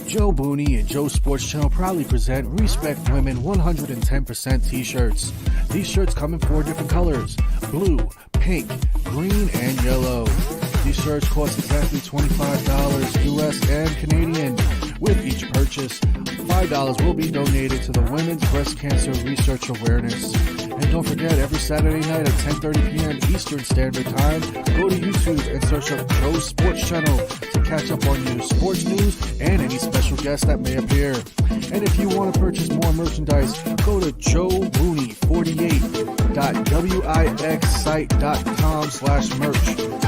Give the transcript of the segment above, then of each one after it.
Joe Booney and Joe Sports Channel proudly present Respect Women 110% t-shirts. These shirts come in 4 different colors: blue, pink, green, and yellow. These shirts cost exactly $25 US and Canadian. With each purchase, $5 will be donated to the Women's Breast Cancer Research Awareness. And don't forget, every Saturday night at 10:30 p.m. Eastern Standard Time, go to YouTube and search up Joe Sports Channel to catch up on new sports news and any special guests that may appear. And if you want to purchase more merchandise, go to joebooney48.wixsite.com/merch.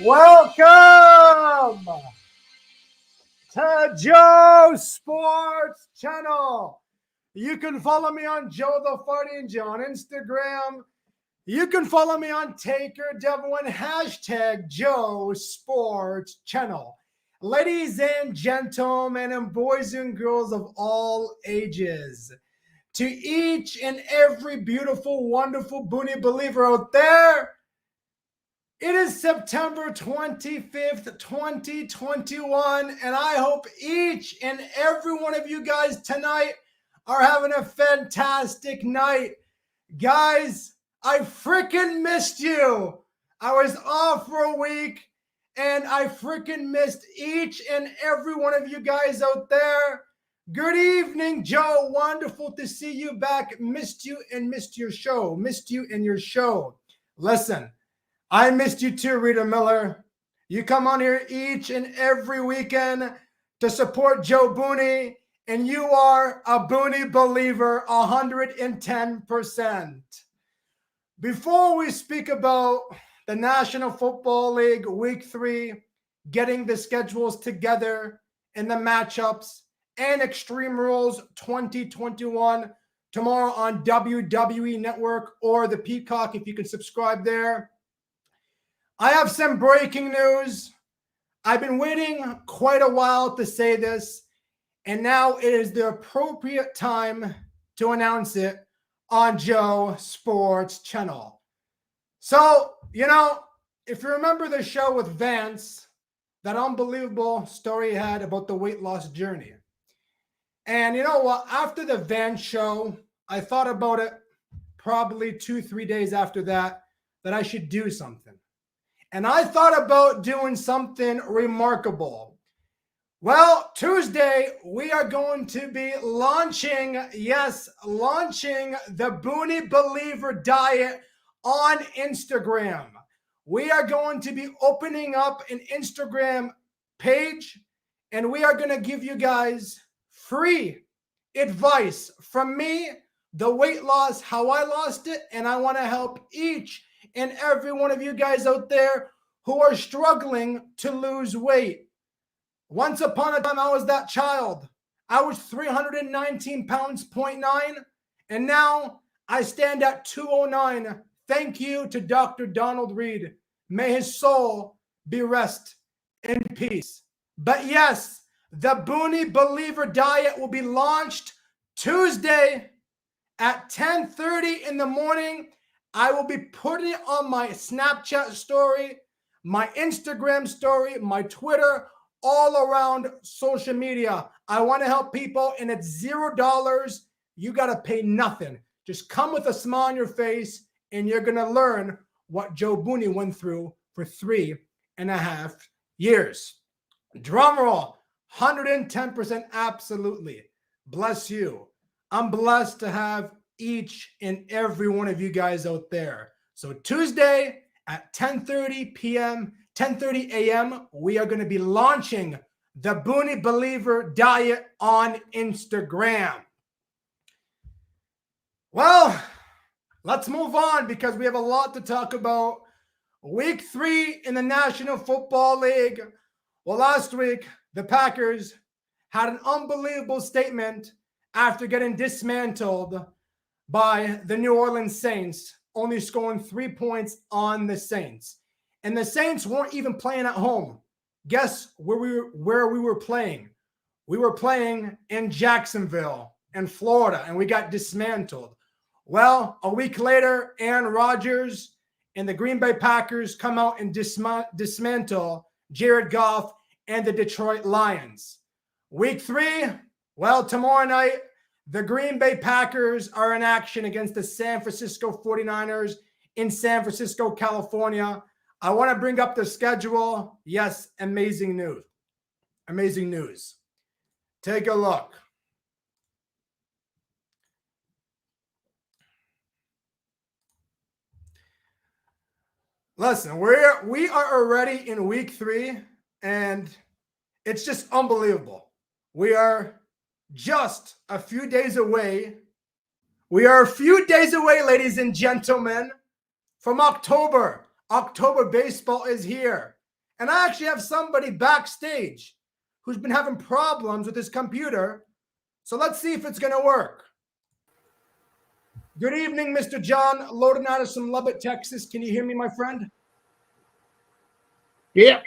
Welcome to Joe Sports Channel. You can follow me on Joe the Farting Joe on Instagram. You can follow me on Taker Devil and hashtag Joe Sports Channel. Ladies and gentlemen and boys and girls of all ages, to each and every beautiful, wonderful Boonie believer out there, it is September 25th, 2021, and I hope each and every one of you guys tonight are having a fantastic night. Guys, I freaking missed you. I was off for a week, and I freaking missed each and every one of you guys out there. Good evening, Joe. Wonderful to see you back. Missed you and missed your show. Missed you and your show. Listen, I missed you too, Rita Miller. You come on here each and every weekend to support Joe Booney, and you are a Booney believer 110%. Before we speak about the National Football League Week 3, getting the schedules together and the matchups, and Extreme Rules 2021 tomorrow on WWE Network or the Peacock if you can subscribe there, I have some breaking news. I've been waiting quite a while to say this, and now it is the appropriate time to announce it on Joe Sports Channel. So, if you remember the show with Vance, that unbelievable story he had about the weight loss journey. And you know what? After the Vance show, I thought about it probably 2-3 days after that I should do something. And I thought about doing something remarkable. Well, Tuesday, we are going to be launching the Booney Believer Diet on Instagram. We are going to be opening up an Instagram page, and we are going to give you guys free advice from me, the weight loss, how I lost it, and I want to help each and every one of you guys out there who are struggling to lose weight. Once upon a time, I was that child. I was 319 pounds, 0.9, and now I stand at 209. Thank you to Dr. Donald Reed. May his soul be rest in peace. But yes, The Boonie Believer Diet will be launched Tuesday at 10:30 in the morning. I will be putting it on my Snapchat story, my Instagram story, my Twitter, all around social media. I want to help people, and it's $0. You got to pay nothing. Just come with a smile on your face, and you're going to learn what Joe Boonie went through for 3.5 years. Drum roll, 110% absolutely. Bless you. I'm blessed to have each and every one of you guys out there. So Tuesday at 10:30 p.m., 10:30 a.m., we are going to be launching the Boonie Believer Diet on Instagram. Well, let's move on because we have a lot to talk about. Week 3 in the National Football League. Well, last week, the Packers had an unbelievable statement after getting dismantled by the New Orleans Saints, only scoring 3 points on the Saints. And the Saints weren't even playing at home. Guess where we were playing? We were playing in Jacksonville, in Florida, and we got dismantled. Well, a week later, Aaron Rodgers and the Green Bay Packers come out and dismantle Jared Goff and the Detroit Lions. Week 3, well, tomorrow night, the Green Bay Packers are in action against the San Francisco 49ers in San Francisco, California. I want to bring up the schedule. Yes, amazing news. Amazing news. Take a look. Listen, we are already in week 3, and it's just unbelievable. We are just a few days away. We are a few days away, ladies and gentlemen, from October. October baseball is here. And I actually have somebody backstage who's been having problems with his computer. So let's see if it's going to work. Good evening, Mr. John Laurinaitis from Lubbock, Texas. Can you hear me, my friend? Yeah.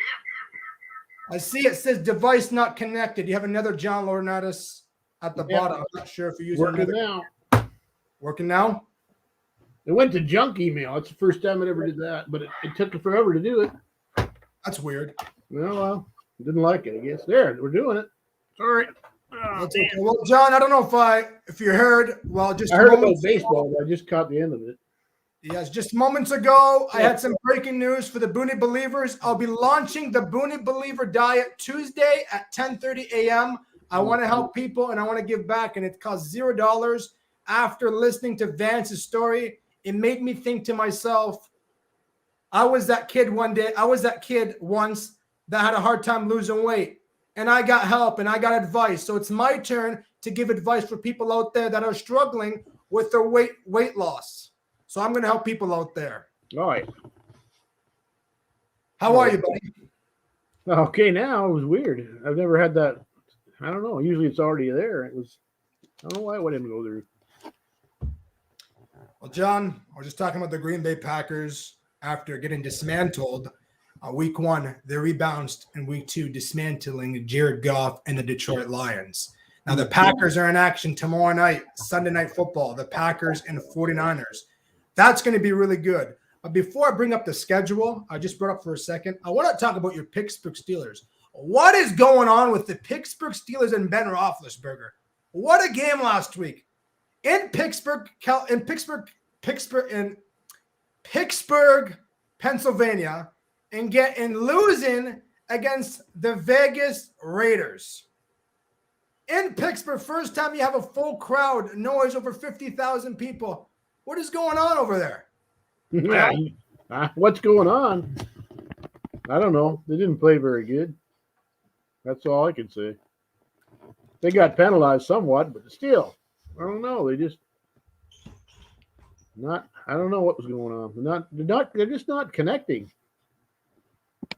I see it says device not connected. You have another John Laurinaitis at the bottom. I'm not sure if you're using Working another. now. Working now? It went to junk email. It's the first time it ever did that, but it took it forever to do it. That's weird. Well, didn't like it, I guess. There, we're doing it. Sorry. That's okay. Well, John, I don't know if you heard. Well, just I heard about moments baseball, but I just caught the end of it. Yes, just moments ago, I had some breaking news for the Boonie Believers. I'll be launching the Boonie Believer Diet Tuesday at 10:30 a.m. I want to help people and I want to give back, and it costs $0. After listening to Vance's story, it made me think to myself, I was that kid once that had a hard time losing weight, and I got help and I got advice. So it's my turn to give advice for people out there that are struggling with their weight loss. So I'm going to help people out there. All right. How are you, buddy? Okay, now it was weird. I've never had that. I don't know. Usually it's already there. I don't know why it didn't go through. Well, John, I was just talking about the Green Bay Packers after getting dismantled. Week 1, they rebounded in week 2, dismantling Jared Goff and the Detroit Lions. Now, the Packers are in action tomorrow night, Sunday Night Football, the Packers and the 49ers. That's going to be really good. But before I bring up the schedule, I just brought up for a second, I want to talk about your Pittsburgh Steelers. What is going on with the Pittsburgh Steelers and Ben Roethlisberger? What a game last week. In Pittsburgh, Pennsylvania, and losing against the Vegas Raiders. In Pittsburgh, first time you have a full crowd, noise over 50,000 people. What is going on over there? What's going on? I don't know. They didn't play very good. That's all I can say. They got penalized somewhat, but still, I don't know. They just not. I don't know what was going on. They're just not connecting.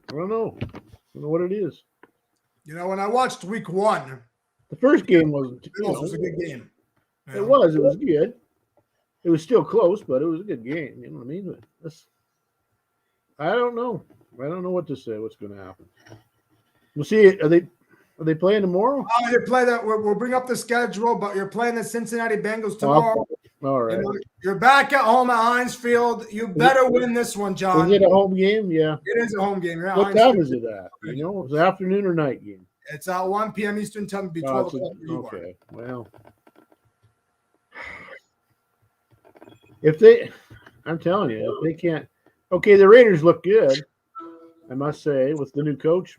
I don't know. I don't know what it is. You know, when I watched week 1, the first game wasn't. It was a good game. It was good. It was still close, but it was a good game. You know what I mean? But I don't know. I don't know what to say. What's going to happen? We'll see. Are they playing tomorrow? Oh, they play that. We'll bring up the schedule, but you're playing the Cincinnati Bengals tomorrow. All right. You're back at home at Heinz Field. You better win this one, John. Is it a home game? Yeah. It is a home game. What time is it at? You know, is it afternoon or night game? It's at 1 p.m. Eastern Time. It'll be 12 o'clock. Okay. Well, I'm telling you, if they can't. Okay, the Raiders look good, I must say, with the new coach.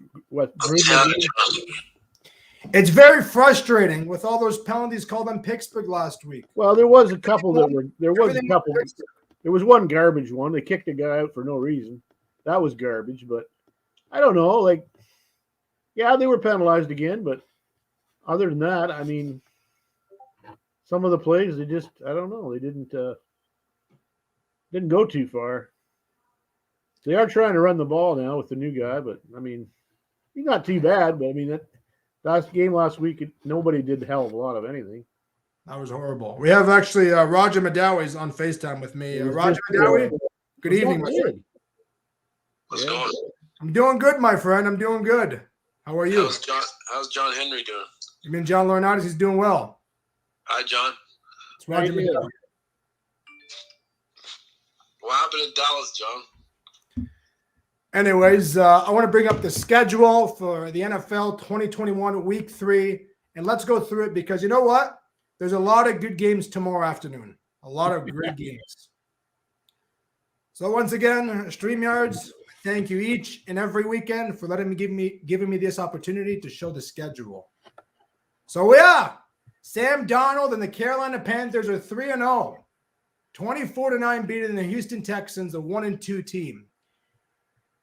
It's very frustrating with all those penalties called on Pittsburgh last week. Well, there was a couple that were. There was one garbage one. They kicked a guy out for no reason. That was garbage, but I don't know. Like, yeah, they were penalized again, but other than that, I mean, some of the plays they just, I don't know, they didn't go too far. They are trying to run the ball now with the new guy, but I mean, he's not too bad. But I mean, that last week, nobody did a hell of a lot of anything. That was horrible. We have actually Roger Madawi's on FaceTime with me. Roger Madawi, good evening, my friend. What's going on? I'm doing good, my friend. I'm doing good. How are you? How's John Henry doing? You mean John Laurinaitis? He's doing well. Hi, John. It's Roger Madawi. What happened in Dallas, John? Anyways, I want to bring up the schedule for the NFL 2021 Week 3, and let's go through it because you know what? There's a lot of good games tomorrow afternoon. A lot of great games. So once again, StreamYards, thank you each and every weekend for giving me this opportunity to show the schedule. So yeah, Sam Darnold and the Carolina Panthers are 3-0, 24-9 beating the Houston Texans, a 1-2 team.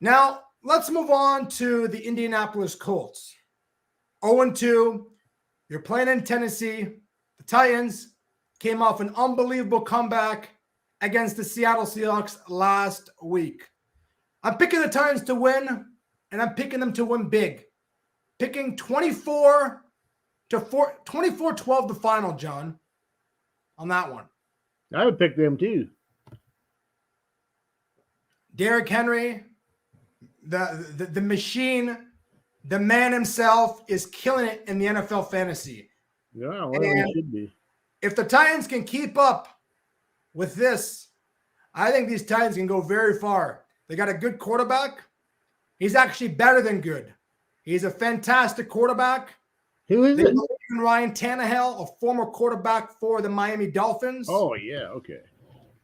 Now, let's move on to the Indianapolis Colts. 0-2. You're playing in Tennessee. The Titans came off an unbelievable comeback against the Seattle Seahawks last week. I'm picking the Titans to win, and I'm picking them to win big. Picking 24-12 the final, John, on that one. I would pick them too. Derrick Henry, the machine, the man himself is killing it in the NFL fantasy. Yeah, well, it should be. If the Titans can keep up with this, I think these Titans can go very far. They got a good quarterback. He's actually better than good. He's a fantastic quarterback. Who is it? Ryan Tannehill, a former quarterback for the Miami Dolphins. Oh, yeah, okay.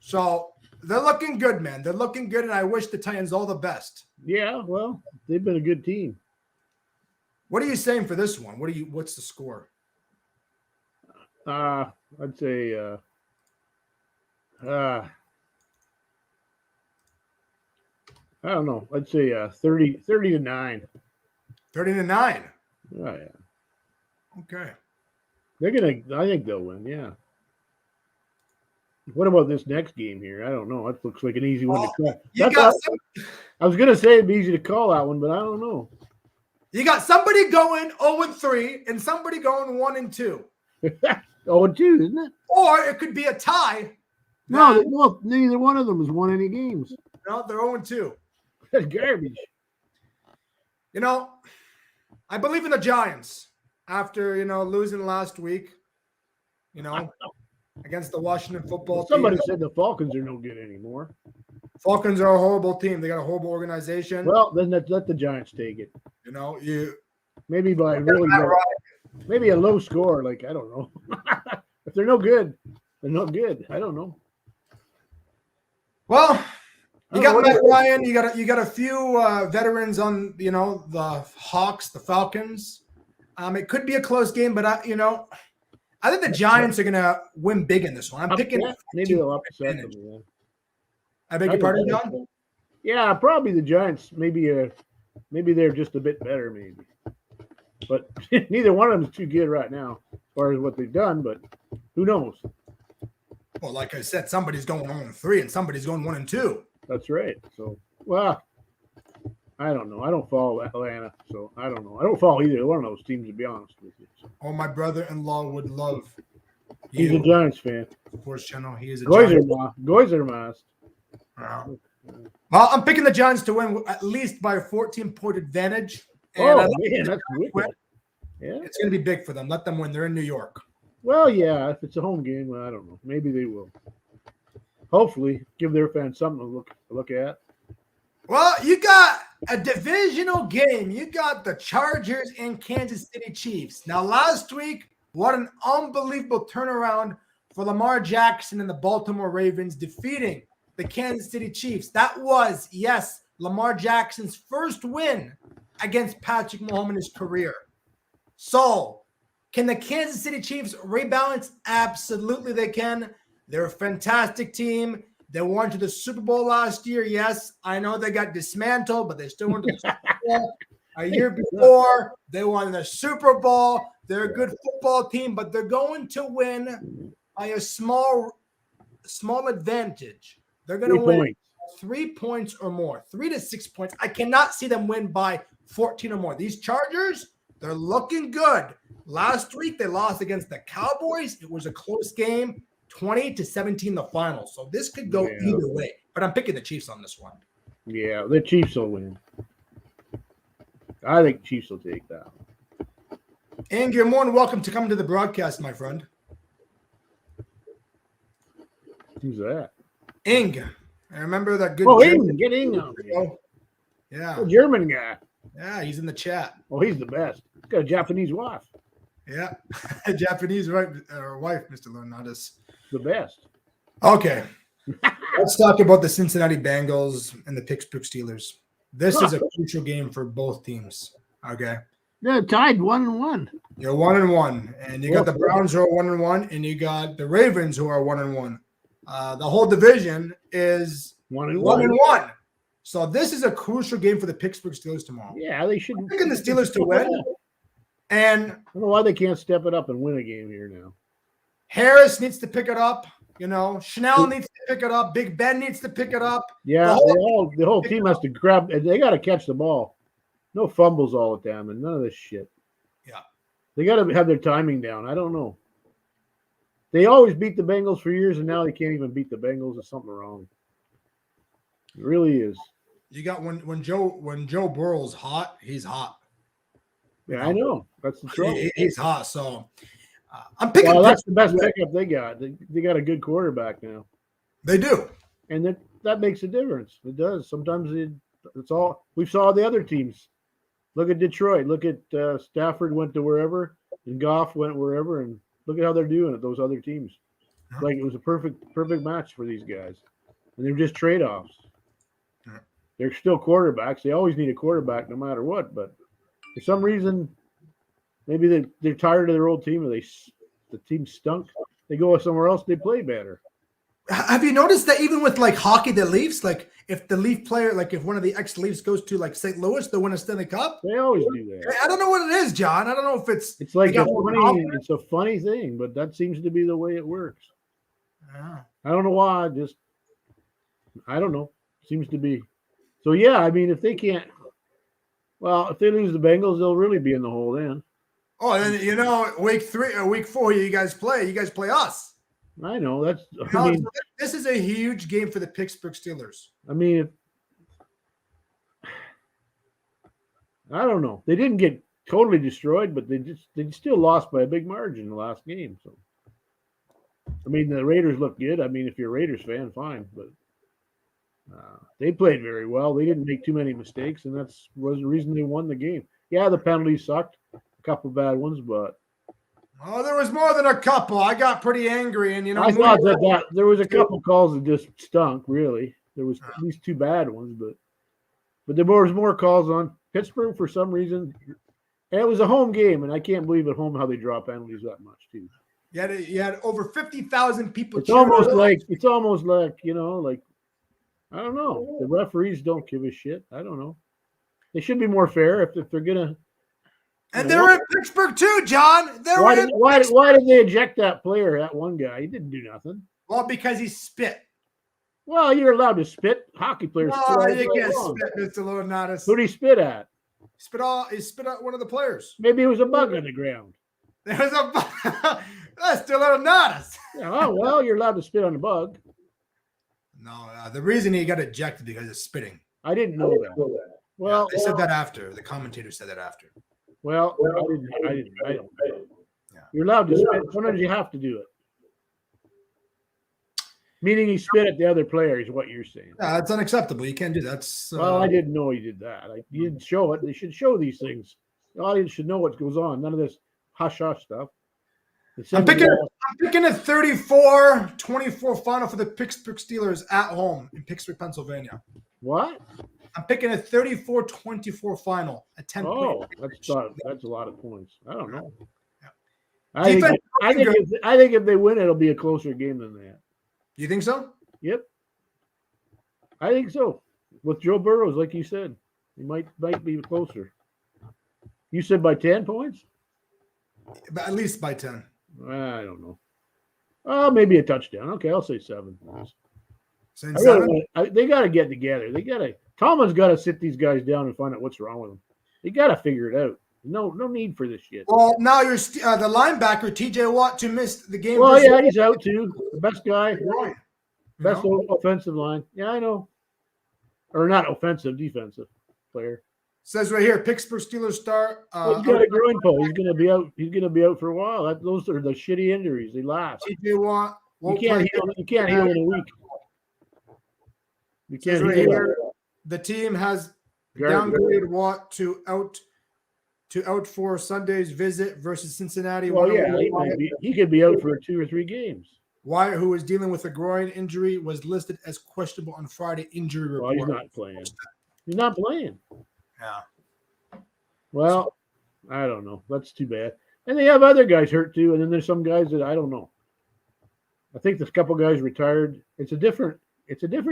So they're looking good, man. They're looking good, and I wish the Titans all the best. Yeah, well, they've been a good team. What are you saying for this one? What's the score? I'd say I don't know. I'd say 30-9. 30-9. Oh, yeah. Okay. I think they'll win, yeah. What about this next game here? I don't know. That looks like an easy one to call. I was going to say it'd be easy to call that one, but I don't know. You got somebody going 0-3 and somebody going 1-2. 0-2, isn't it? Or it could be a tie. No, neither one of them has won any games. No, they're 0-2. That's garbage. You know, I believe in the Giants after, losing last week, against the Washington football team. Somebody said the Falcons are no good anymore. Falcons are a horrible team. They got a horrible organization. Well, then let the Giants take it. Maybe by maybe a low score, like, I don't know. If they're no good, they're not good. I don't know. Well, you got Matt Ryan. You got a few veterans on, the Hawks, the Falcons. It could be a close game, but I think the Giants are gonna win big in this one. I'm picking maybe they'll upset them. Yeah. I beg your pardon, John? Yeah, probably the Giants. Maybe they're just a bit better, maybe. But neither one of them is too good right now, as far as what they've done. But who knows? Well, like I said, somebody's going 0-3 and somebody's going 1-2. That's right. So, well, I don't know. I don't follow Atlanta, so I don't know. I don't follow either one of those teams, to be honest with you. So. Oh, my brother-in-law would love. He's a Giants fan. Of course, channel. He is a Goizer Mast. Well, I'm picking the Giants to win at least by a 14-point advantage. And man, that's wicked. Yeah. It's going to be big for them. Let them win. They're in New York. Well, yeah, if it's a home game, well, I don't know. Maybe they will. Hopefully, give their fans something to look at. Well, you got a divisional game. You got the Chargers and Kansas City Chiefs. Now, last week, what an unbelievable turnaround for Lamar Jackson and the Baltimore Ravens defeating the Kansas City Chiefs. That was, yes, Lamar Jackson's first win against Patrick Mahomes in his career. So, can the Kansas City Chiefs rebalance? Absolutely they can. They're a fantastic team. They went to the Super Bowl last year. Yes, I know they got dismantled, but they still went to the Super Bowl. A year before, they won the Super Bowl. They're a good football team, but they're going to win by a small advantage. They're going to win 3 points or more, 3 to 6 points. I cannot see them win by 14 or more. These Chargers, they're looking good. Last week, they lost against the Cowboys. It was a close game, 20-17 the final. So this could go either way. But I'm picking the Chiefs on this one. Yeah, the Chiefs will win. I think Chiefs will take that. And you're more than welcome to come to the broadcast, my friend. Who's that? Ing. I remember that good. Oh, Ing. Get Ing on. Yeah. The German guy. Yeah, he's in the chat. Oh, he's the best. He's got a Japanese wife. Yeah. Japanese wife, Mr. Leonardis. The best. Okay. Let's talk about the Cincinnati Bengals and the Pittsburgh Steelers. This is a crucial game for both teams. Okay. They're tied 1-1. You're 1-1, and you got the Browns who are 1-1, and you got the Ravens who are 1-1. The whole division is 1-1. So this is a crucial game for the Pittsburgh Steelers tomorrow. Yeah, they should. I'm picking the Steelers to win. And I don't know why they can't step it up and win a game here now. Harris needs to pick it up. You know, Chanel needs to pick it up. Big Ben needs to pick it up. Yeah, the whole team has to grab. They got to catch the ball. No fumbles all the time and none of this shit. Yeah. They got to have their timing down. I don't know. They always beat the Bengals for years, and now they can't even beat the Bengals. There's something wrong. It really is. You got when Joe Burrow's hot, he's hot. Yeah, I know. That's the trouble. He's hot. So I'm picking. Well, that's the best pickup they got. They got a good quarterback now. They do, and that makes a difference. It does. Sometimes it's all we saw the other teams. Look at Detroit. Look at Stafford went to wherever, and Goff went wherever, and look at how they're doing at those other teams. Like it was a perfect match for these guys, and they're just trade-offs. They're still quarterbacks. They always need a quarterback no matter what. But for some reason, maybe they're tired of their old team, or the team stunk. They go somewhere else. They play better. Have you noticed that even with like hockey, the Leafs, like if the Leaf player, like if one of the ex-Leafs goes to like St. Louis, they win a Stanley Cup? They always do that. I don't know what it is, John. I don't know if it's like it's a funny thing, but that seems to be the way it works. Yeah. I don't know why. I don't know. Seems to be. So yeah, I mean, if they lose the Bengals, they'll really be in the hole then. Oh, and you know, week 3 or week 4, you guys play us. I know this is a huge game for the Pittsburgh Steelers. I mean, I don't know. They didn't get totally destroyed, but they still lost by a big margin in the last game. So, I mean, the Raiders look good. I mean, if you're a Raiders fan, fine, but they played very well. They didn't make too many mistakes, and was the reason they won the game. Yeah, the penalties sucked, a couple bad ones, but. Oh, there was more than a couple. I got pretty angry, and I thought that there was a couple calls that just stunk. Really, there was at least 2 bad ones, but there was more calls on Pittsburgh for some reason. And it was a home game, and I can't believe at home how they draw penalties that much too. You had over 50,000 people. It's almost like like I don't know. The referees don't give a shit. I don't know. They should be more fair if they're gonna. And they're in Pittsburgh too, John. Why did they eject that player, that one guy? He didn't do nothing. Well, because he spit. Well, you're allowed to spit. Hockey players. No, you can't spit, Mr. Leonardis. Who did he spit at? He spit at one of the players. Maybe it was a bug on the ground. There was a bug. That's still Leonardis. Yeah, oh, well, you're allowed to spit on the bug. No, the reason he got ejected because of spitting. I didn't know that. Well, they said that after. The commentator said that after. Well, I didn't. Yeah. You're allowed to spit. Sometimes you have to do it. Meaning he spit at the other player is what you're saying. Yeah, that's unacceptable. You can't do that. That's Well, I didn't know he did that. You didn't show it. They should show these things. The audience should know what goes on. None of this hush-hush stuff. I'm picking a 34-24 final for the Pittsburgh Steelers at home in Pittsburgh, Pennsylvania. What? I'm picking a 34-24 final, a 10 Oh, point. that's a lot of points. I don't know. Yeah. I think if they win, it'll be a closer game than that. You think so? Yep. I think so. With Joe Burrows, like you said, he might be closer. You said by 10 points? But at least by 10. I don't know. Maybe a touchdown. Okay, I'll say 7. Saying 7? They got to get together. Tomlin's got to sit these guys down and find out what's wrong with them. They got to figure it out. No need for this shit. Well, now you're the linebacker, TJ Watt, to miss the game. Well, yeah, he's out too. The best guy. Right. Best offensive line. Yeah, I know. Or not offensive, defensive player. Says right here, Pittsburgh Steelers star. He's got a groin pull. He's going to be out. He's going to be out for a while. Those are the shitty injuries. They last. TJ Watt. You can't heal in a week. You can't right heal. here, the team has downgraded Watt to out for Sunday's visit versus Cincinnati. Well, yeah, he could be out for 2 or 3 games. Wyatt, who was dealing with a groin injury, was listed as questionable on Friday injury report. Well, he's not playing. He's not playing. Yeah. Well, I don't know. That's too bad. And they have other guys hurt too. And then there's some guys that I don't know. I think there's a couple guys retired. It's a different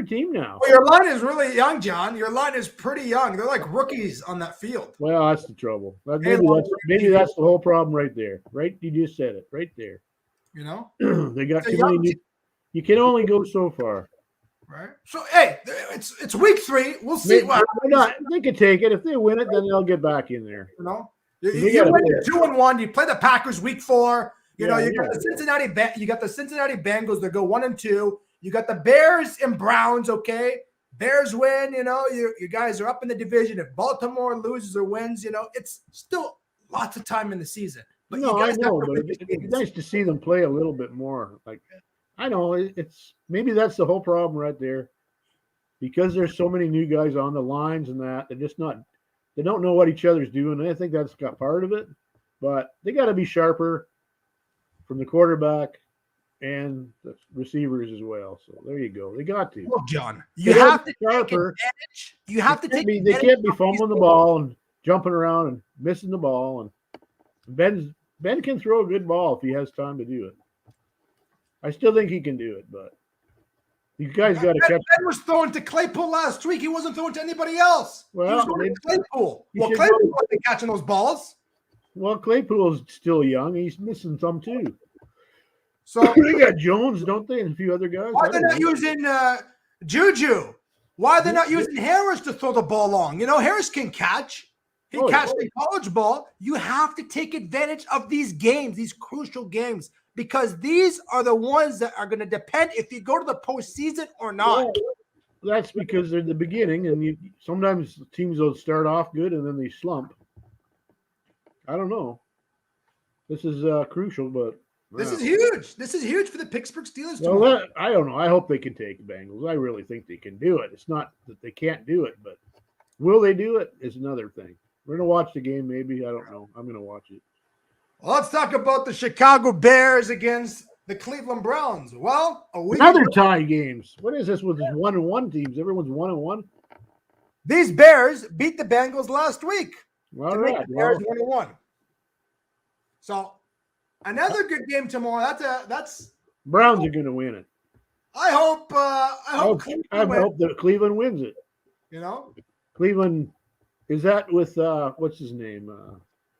team now. Well, your line is really young, John. Your line is pretty young. They're like rookies on that field. Well, that's the trouble. Maybe that's the whole problem right there. Right? You just said it right there. You know? They got too many. You can only go so far. Right. So, hey, it's week 3. We'll see what happens. They could take it. If they win it, then they'll get back in there. You know? You win 2-1. You play the Packers week 4. You got the Cincinnati Bengals that go 1-2. You got the Bears and Browns, okay? Bears win, you guys are up in the division. If Baltimore loses or wins, it's still lots of time in the season. But I know, but it's nice to see them play a little bit more. Like, I know it's maybe that's the whole problem right there. Because there's so many new guys on the lines and that, they don't know what each other's doing. And I think that's got part of it. But they got to be sharper from the quarterback and the receivers as well. So there you go. They got to. Well, John, you have to take advantage. You have to take advantage. They can't be fumbling the ball and jumping around and missing the ball. And Ben can throw a good ball if he has time to do it. I still think he can do it, but you guys got to catch. Ben was throwing to Claypool last week. He wasn't throwing to anybody else. Well, he was throwing to Claypool. Well, Claypool wasn't catching those balls. Well, Claypool's still young. He's missing some too. So they got Jones, don't they, and a few other guys. Why are they not using Juju? Why are they not using Harris to throw the ball long? Harris can catch. He catches the college ball. You have to take advantage of these games, these crucial games, because these are the ones that are going to depend if you go to the postseason or not. Well, that's because they're the beginning, and sometimes teams will start off good and then they slump. I don't know. This is crucial, but this is huge. This is huge for the Pittsburgh Steelers. Well, I don't know. I hope they can take the Bengals. I really think they can do it. It's not that they can't do it, but will they do it is another thing. We're going to watch the game, maybe. I don't know. I'm going to watch it. Well, let's talk about the Chicago Bears against the Cleveland Browns. Well, another tie games. What is this with these 1-1 teams? Everyone's 1-1. These Bears beat the Bengals last week. All right. Bears 1-1. So another good game tomorrow. That's Browns are going to win it. I hope that Cleveland wins it. Cleveland is that with what's his name?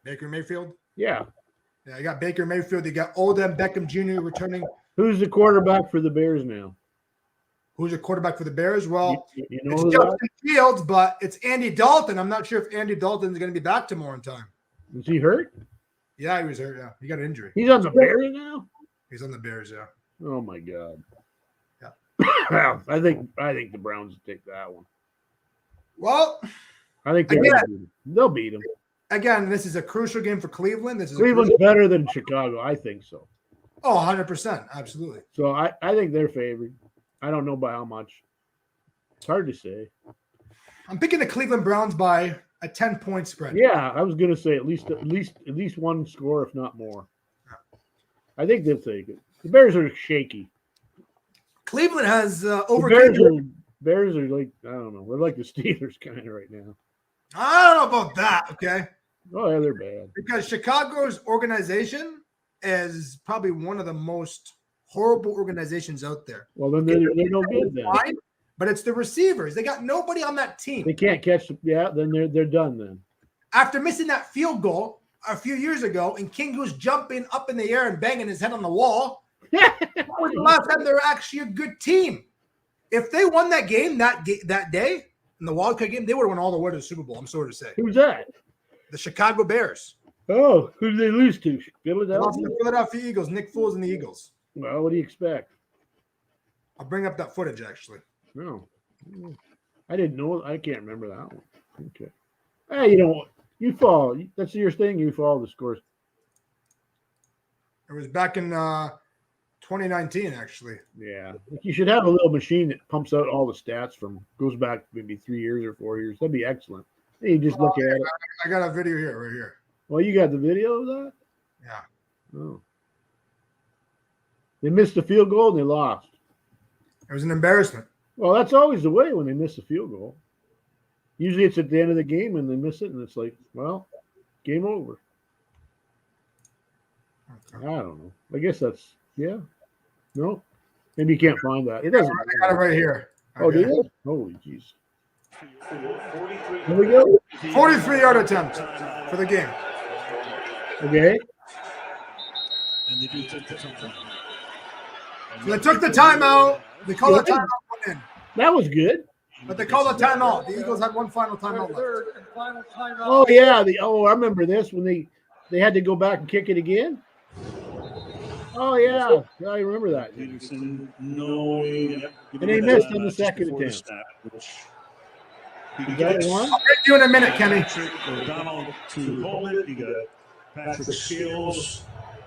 Baker Mayfield. Yeah. Yeah, you got Baker Mayfield. You got Odell Beckham Jr. returning. Who's the quarterback for the Bears now? Who's the quarterback for the Bears? Well, it's Justin Fields, but it's Andy Dalton. I'm not sure if Andy Dalton is going to be back tomorrow in time. Is he hurt? Yeah, he was hurt. Yeah, he got an injury. He's on the Bears now. He's on the Bears. Yeah. Oh my God. Yeah. Well, I think the Browns will take that one. Well, I think they'll beat them. again, this is a crucial game for Cleveland. Cleveland's better than Chicago. I think so. Oh, 100%. Absolutely. So I think they're favored. I don't know by how much. It's hard to say. I'm picking the Cleveland Browns by a 10-point spread. Yeah, I was going to say at least one score, if not more. I think they'll take it. The Bears are shaky. Cleveland has over. Bears are like, I don't know. They're like the Steelers kind of right now. I don't know about that. Okay. Oh yeah, they're bad. Because Chicago's organization is probably one of the most horrible organizations out there. Well, then they're no good then. Fine, but it's the receivers. They got nobody on that team. They can't catch. Yeah, then they're done then. After missing that field goal a few years ago, and King was jumping up in the air and banging his head on the wall, that was the last time they were actually a good team. If they won that game that day in the Wildcard game, they would have won all the way to the Super Bowl. I'm sorry to say. Who's that? The Chicago Bears. Oh, who did they lose to? Lost to Philadelphia. the Philadelphia Eagles. Nick Foles and the Eagles. Well, what do you expect? I'll bring up that footage actually. No, I didn't know. I can't remember that one. Okay. Hey, you follow. That's your thing. You follow the scores. It was back in 2019, actually. Yeah, you should have a little machine that pumps out all the stats goes back maybe 3 years or 4 years. That'd be excellent. And you just look at it. I got a video here, right here. Well, you got the video of that? Yeah. Oh. They missed the field goal and they lost. It was an embarrassment. Well, that's always the way when they miss a field goal. Usually it's at the end of the game and they miss it, and it's like, well, game over. Okay. I don't know. I guess that's, yeah. No? Maybe you can't find that. It doesn't. I got it right here. Oh, did it? Holy jeez. Here we go. 43-yard attempt for the game. Okay. And they do take the timeout. So they took the timeout. They called the timeout in. That was good. But they called the timeout. The Eagles had one final timeout left. Oh, yeah. I remember this when they had to go back and kick it again. Oh, yeah. I remember that. And they missed on the second attempt. You got one? I'll get you in a minute, Kenny. O'Donnell to hold it. You got Patrick Skills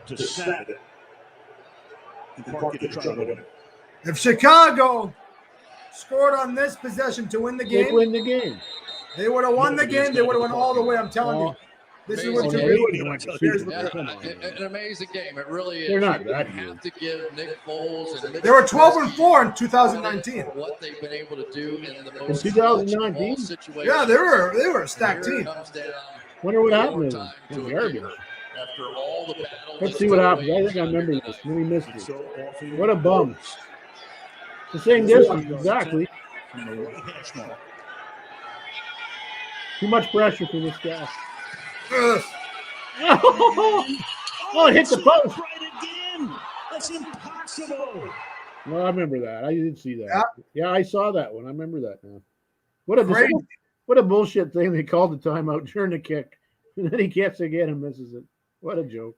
to snap it. And Park it to try to win it. If Chicago scored on this possession to win the They game, win the game. they would have won the game. They would have won all the way. I'm telling you. This is what An amazing game. It really is. They're not You that have good. to give Nick Foles and They were 12-4 in 2019. what they've been able to do in the In most 2019? situations. Yeah, they were a stacked Here it team. comes down Wonder what to happened to them. overtime That's to a garbage. kicker. After all the battles Let's that see what took happens. I place think I remember on this. When he missed it. So often What a bum. It's the same distance, exactly. from the right hash mark. Too much pressure for this guy. Ugh. Oh, it hit the post. Right again. That's impossible. Well, I remember that. I did see that. Yeah. Yeah, I saw that one. I remember that now. What Crazy. a bullshit thing. They called the timeout during the kick. And then he kicks again and misses it. What a joke.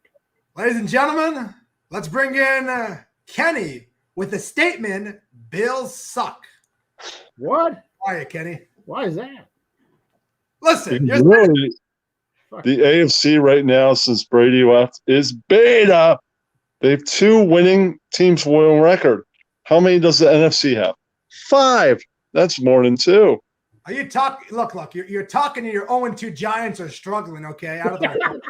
Ladies and gentlemen, let's bring in Kenny with the statement, Bills suck. What? How are you, Kenny? Why is that? Listen, you're Really, Fuck. the AFC right now, since Brady left, is beta. They have 2 winning teams for winning record. How many does the NFC have? 5. That's more than 2. Are you talking? Look, you're talking to your 0-2 Giants are struggling, okay? Out of the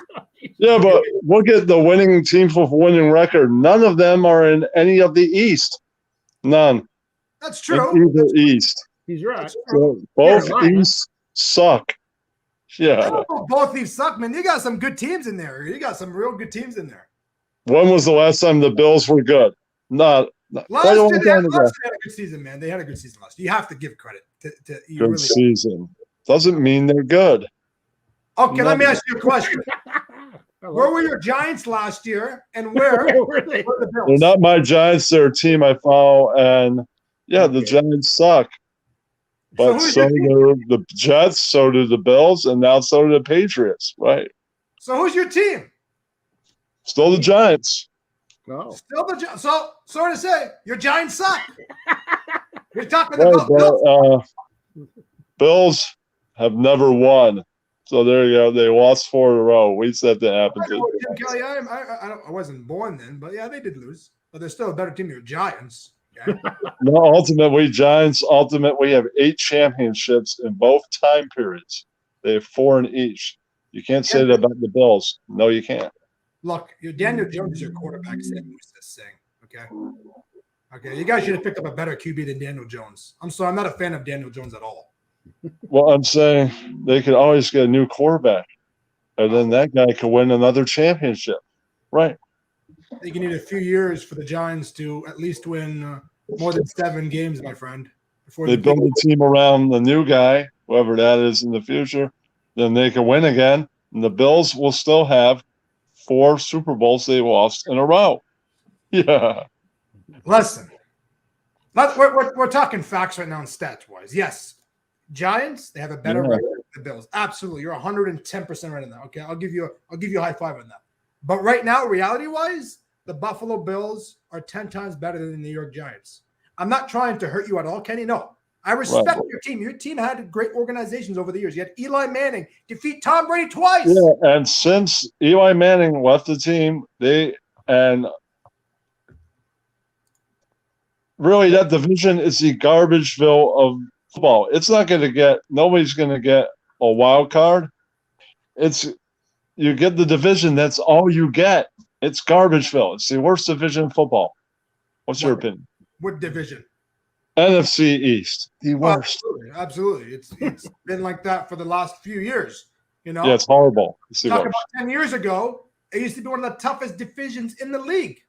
Yeah, but look at the winning team for winning record. None of them are in any of the East. None. That's In true. either East. He's right. So both Carolina. East suck. I Yeah. don't know, both these suck, man. You got some good teams in there. You got some real good teams in there. When was the last time the Bills were good? Not Last quite a year, long they time had, ago. last year they had a good season, man. They had a good season last year. You have to give credit to you Good really. season. Doesn't mean they're good. Okay, let me ask you a question. I Where like were your Giants last year, and where Where were they? were the They're Bills? not my Giants. They're a team I follow, and yeah, the Giants suck. But who's so your do the Jets, so do the Bills, and now so do the Patriots. Right? So who's your team? Still the Giants. No. Still the so sorry to say, your Giants suck. You're talking Right, about Bills. but, Bills have never won So there you go. They lost 4 in a row. We said that happened. Jim Kelly, I wasn't born then, but yeah, they did lose. But they're still a better team than your Giants. Okay? No, ultimately, Giants, we have 8 championships in both time periods. They have 4 in each. You can't say that about the Bills. No, you can't. Look, Daniel Jones is your quarterback. Sam was just saying. Okay. You guys should have picked up a better QB than Daniel Jones. I'm sorry, I'm not a fan of Daniel Jones at all. Well, I'm saying they could always get a new quarterback, and then that guy could win another championship. Right. I think you need a few years for the Giants to at least win more than 7 games, my friend. Before they build a team around the new guy, whoever that is in the future, then they can win again. And the Bills will still have 4 Super Bowls they lost in a row. Yeah. Listen, we're talking facts right now and stats-wise. Yes, Giants, they have a better record than the Bills. Absolutely. You're 110% right on that. Okay, I'll give you a high five on that. But right now, reality-wise, the Buffalo Bills are 10 times better than the New York Giants. I'm not trying to hurt you at all, Kenny. No. I respect your team. Your team had great organizations over the years. You had Eli Manning defeat Tom Brady twice. Yeah, and since Eli Manning left the team, really that division is the garbageville of football. It's not going to get – nobody's going to get a wild card. You get the division. That's all you get. It's garbageville. It's the worst division in football. What's your opinion? What division? NFC East. The worst. Absolutely. It's been like that for the last few years. You know? Yeah, it's horrible. Talk about 10 years ago, it used to be one of the toughest divisions in the league.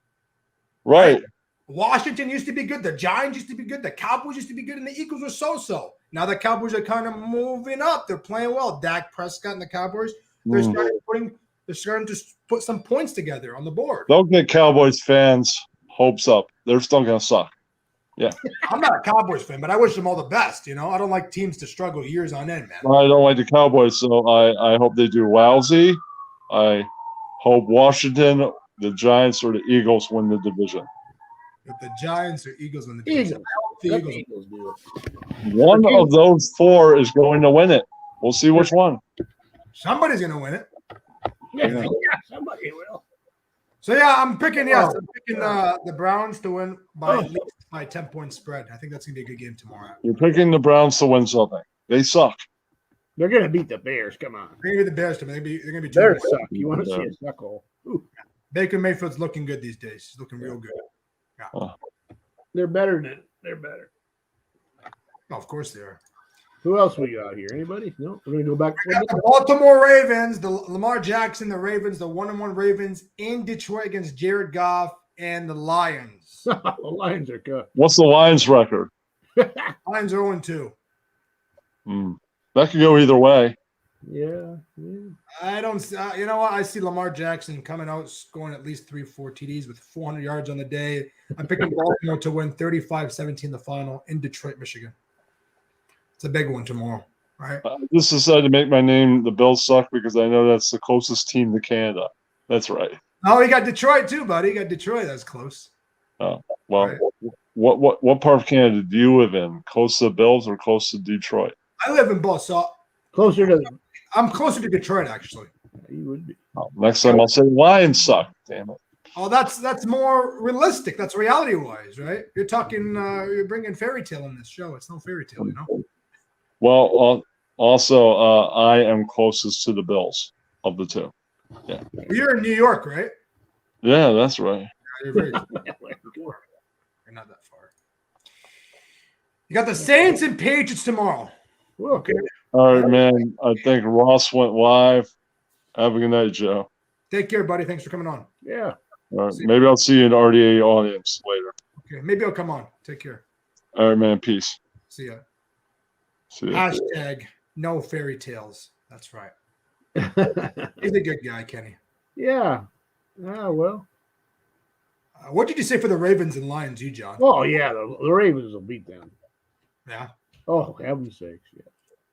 Right. Washington used to be good. The Giants used to be good. The Cowboys used to be good. And the Eagles were so-so. Now the Cowboys are kind of moving up. They're playing well. Dak Prescott and the Cowboys, they're starting to put some points together on the board. Don't get Cowboys fans' hopes up. They're still going to suck. Yeah. I'm not a Cowboys fan, but I wish them all the best. You know, I don't like teams to struggle years on end, man. I don't like the Cowboys, so I hope they do lousy. I hope Washington, the Giants, or the Eagles win the division. If the Giants or Eagles win the division, the Eagles do it. One of those 4 is going to win it. We'll see which one. Somebody's going to win it. Yeah, somebody will. So, yeah, I'm picking the Browns to win by at least by 10-point spread. I think that's going to be a good game tomorrow. You're picking the Browns to win something. They suck. They're going to beat the Bears. Come on. They're going to beat the Bears. They're going to be Bears suck. You want to see a suckhole. Baker Mayfield's looking good these days. He's looking real good. Yeah. Oh. They're better than – they're better. Oh, of course they are. Who else we got here? Anybody? No? We're going to go back. We got the Baltimore Ravens, the Lamar Jackson, the Ravens, the 1-1 Ravens in Detroit against Jared Goff and the Lions. The Lions are good. What's the Lions' record? Lions are 0-2. That could go either way. Yeah. I don't – you know what? I see Lamar Jackson coming out scoring at least 3-4 TDs with 400 yards on the day. I'm picking Baltimore to win 35-17 the final in Detroit, Michigan. It's a big one tomorrow, right? I just decided to make my name the Bills suck because I know that's the closest team to Canada. That's right. Oh, you got Detroit too, buddy. You got Detroit. That's close. Oh, well, right. What part of Canada do you live in? Close to the Bills or close to Detroit? I live in both, so I'm closer to Detroit, actually. You would be. Oh, next time I'll say Lions suck. Damn it. Oh, that's more realistic. That's reality-wise, right? You're talking. You're bringing fairy tale in this show. It's no fairy tale, you know. Well, also, I am closest to the Bills of the 2. Yeah. You're in New York, right? Yeah, that's right. You're very You're not that far. You got the Saints and Patriots tomorrow. Okay. All right, man. I think Ross went live. Have a good night, Joe. Take care, buddy. Thanks for coming on. Yeah. All right. Maybe I'll see you in RDA audience later. Okay. Maybe I'll come on. Take care. All right, man. Peace. See ya. See ya. Hashtag no fairy tales. That's right. He's a good guy, Kenny. Yeah. Ah, well. What did you say for the Ravens and Lions, you, John? Oh, yeah. The Ravens will beat them. Yeah. Oh, heaven's sakes. Yeah.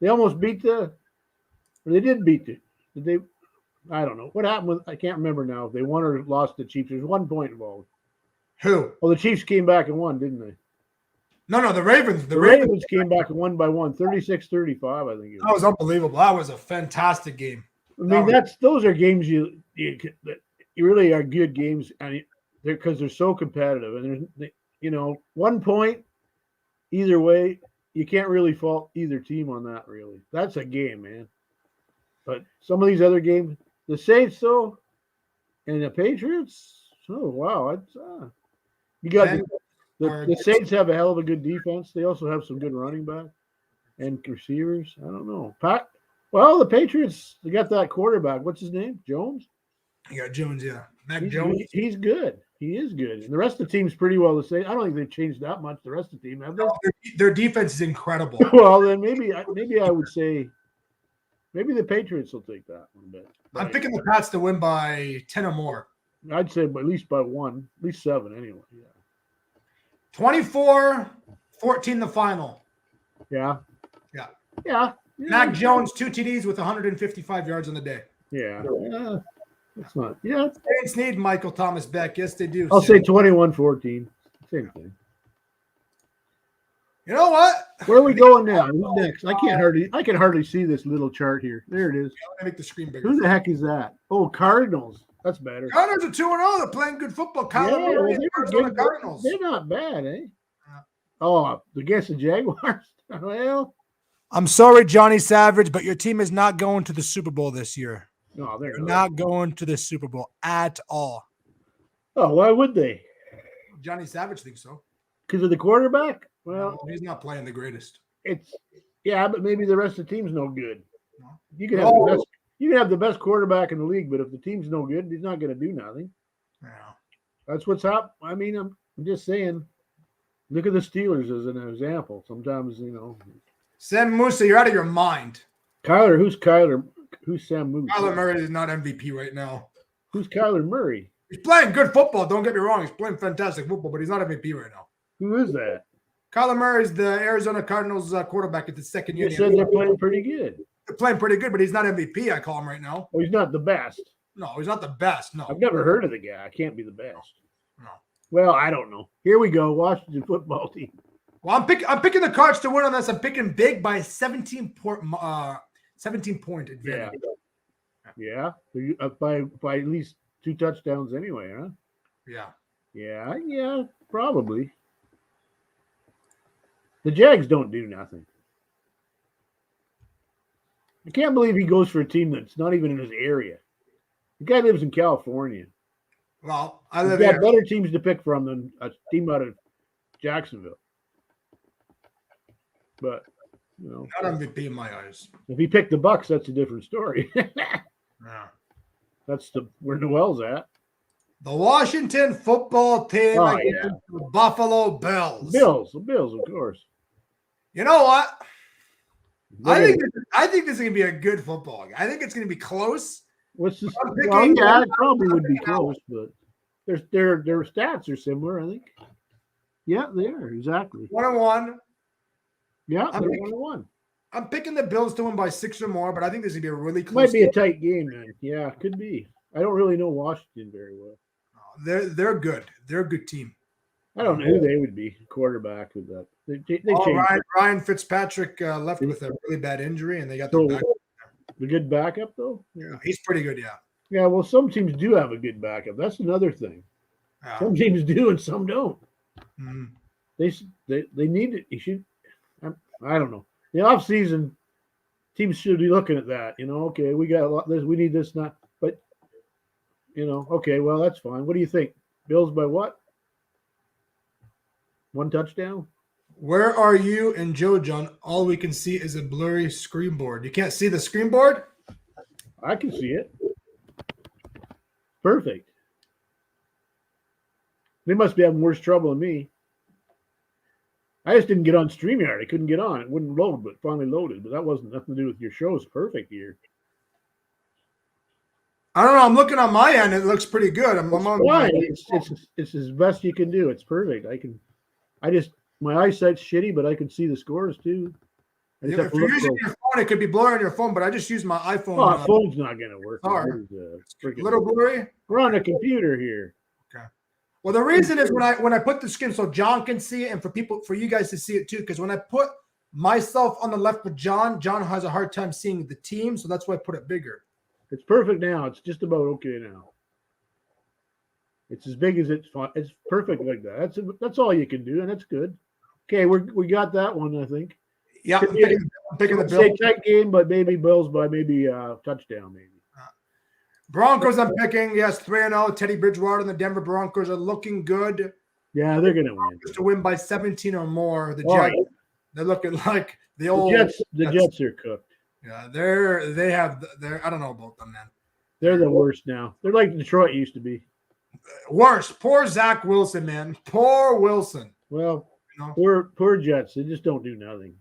They almost beat they did beat it. Did they? I don't know. What happened I can't remember now if they won or lost the Chiefs. There's 1 point involved. Who? Well, the Chiefs came back and won, didn't they? No, the Ravens. The Ravens came back and won by 36-35, I think. That was unbelievable. That was a fantastic game. I mean, those are games you really are good games, and because they're so competitive, and there's 1 point either way, you can't really fault either team on that. Really, that's a game, man. But some of these other games, the Saints though, and the Patriots. Oh wow, it's you got the Saints have a hell of a good defense. They also have some good running back and receivers. I don't know. Well, the Patriots, they got that quarterback. What's his name? Jones? You got Jones, yeah. Mac Jones. He's good. He is good. And the rest of the team's pretty well the same. I don't think they've changed that much. The rest of the team, have they? Their defense is incredible. Well, then maybe I would say maybe the Patriots will take that one bit. I'm picking the Pats to win by 10 or more. I'd say at least by 1, at least 7 anyway. Yeah. 24-14 the final. Yeah. Yeah. Yeah. Mac Jones, 2 TDs with 155 yards on the day. Yeah. That's not. Yeah. Saints need Michael Thomas back. Yes, they do. I'll say 21-14. Same thing. You know what? Where are we going now? Who's next? I can hardly see this little chart here. There it is. Let me make the screen bigger. Who the heck is that? Oh, Cardinals. That's better. Cardinals are 2-0. They're playing good football. Cardinals. They're not bad, eh? Oh, against the Jaguars? Well, I'm sorry, Johnny Savage, but your team is not going to the Super Bowl this year. No, they're not going to the Super Bowl at all. Oh, why would they? Johnny Savage thinks so. Because of the quarterback? Well, no, he's not playing the greatest. But maybe the rest of the team's no good. You can have the best quarterback in the league, but if the team's no good, he's not going to do nothing. Yeah. That's what's happening. I mean, I'm just saying. Look at the Steelers as an example. Sometimes, Sam Musa, you're out of your mind. Kyler, who's Kyler? Who's Sam Musa? Kyler Murray is not MVP right now. Who's Kyler Murray? He's playing good football. Don't get me wrong. He's playing fantastic football, but he's not MVP right now. Who is that? Kyler Murray is the Arizona Cardinals quarterback at the second year. You said they're playing pretty good. They're playing pretty good, but he's not MVP, I call him right now. Oh, he's not the best. No, he's not the best. No. I've never heard of the guy. I can't be the best. No. Well, I don't know. Here we go. Washington football team. Well, I'm picking the Cards to win on this. I'm picking big by 17 point advantage. Yeah. By at least 2 touchdowns anyway, huh? Yeah. Yeah, probably. The Jags don't do nothing. I can't believe he goes for a team that's not even in his area. The guy lives in California. Well, I live He's here. got better teams to pick from than a team out of Jacksonville. But, not MVP in my eyes. If he picked the Bucks, that's a different story. Yeah. That's where Noel's at. The Washington football team against the Buffalo Bills. The Bills, of course. You know what? I think this is going to be a good football game. I think it's going to be close. It probably would be close, but their stats are similar, I think. Yeah, they are, exactly. 1-1. Yeah, they're 1-1. I'm picking the Bills to win by 6 or more, but I think this is going to be a really close Might be a tight game, man. Yeah, could be. I don't really know Washington very well. They're good. They're a good team. I don't know who they would be quarterback with that. They Ryan Fitzpatrick left with a really bad injury, and they got the good backup though. Yeah, he's pretty good. Yeah. Yeah. Well, some teams do have a good backup. That's another thing. Yeah. Some teams do, and some don't. Mm-hmm. They need it. You should. I don't know. The off season, teams should be looking at that. Okay, we got a lot. We need this, not. But okay, well that's fine. What do you think? Bills by what? 1 touchdown? Where are you and Joe John? All we can see is a blurry screen board. You can't see the screen board? I can see it. Perfect. They must be having worse trouble than me. I just didn't get on StreamYard. I couldn't get on. It wouldn't load, but finally loaded. But that wasn't nothing to do with your show. It's perfect here. I don't know. I'm looking on my end. It looks pretty good. It's as best you can do. It's perfect. My eyesight's shitty, but I can see the scores too. If you're using your phone, it could be blurry on your phone, but I just use my iPhone. Oh, phone's not going to work. Sorry. Little blurry. We're on a computer here. Okay. Well, the reason is when I put the skin so John can see it and for you guys to see it too, because when I put myself on the left with John has a hard time seeing the team, so that's why I put it bigger. It's perfect now. It's just about okay now. It's as big as it's fun. It's perfect like that. That's all you can do, and that's good. Okay, we got that one, I think. Yeah, I'm picking the Bills. Bills. Tight game, but maybe Bills by maybe touchdown, maybe. Broncos, I'm picking. Yes, 3-0. Teddy Bridgewater and the Denver Broncos are looking good. Yeah, they're going to win. To win by 17 or more. The Jets, they're looking like the old Jets. The Jets are cooked. Yeah, they're I don't know about them, man. They're the worst now. They're like Detroit used to be. Worse. Poor Zach Wilson, man. Poor Wilson. Well, you know? poor Jets. They just don't do nothing.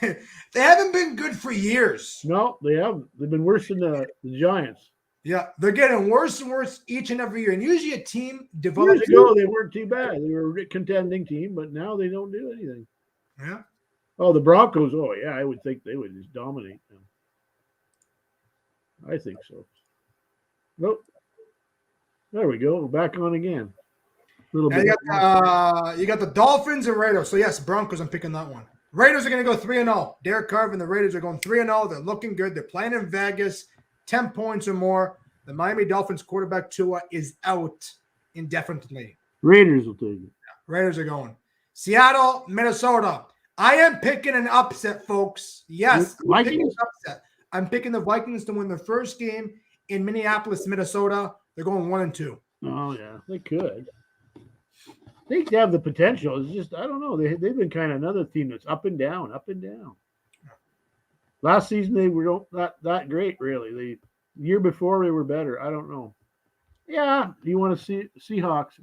They haven't been good for years. No, they haven't. They've been worse than the Giants. Yeah, they're getting worse and worse each and every year. And usually a team develops. Years ago, they weren't too bad. They were a contending team, but now they don't do anything. Yeah. Oh, the Broncos. Oh, yeah, I would think they would just dominate them. I think so. Nope. There we go. We're back on again. You got the Dolphins and Raiders. So, yes, Broncos, I'm picking that one. Raiders are going to go 3-0. Derek Carr and the Raiders are going 3-0. They're looking good. They're playing in Vegas, 10 points or more. The Miami Dolphins quarterback Tua is out indefinitely. Raiders will take it. Raiders are going. Seattle, Minnesota. I am picking an upset, folks. Yes, Vikings? Upset. I'm picking the Vikings to win their first game in Minneapolis, Minnesota. They're going 1-2. Oh, yeah, they could. They have the potential. It's just, I don't know. They've been kind of another team that's up and down, up and down. Last season, they were not that great, really. The year before, they were better. I don't know. Yeah, you want to see Seahawks?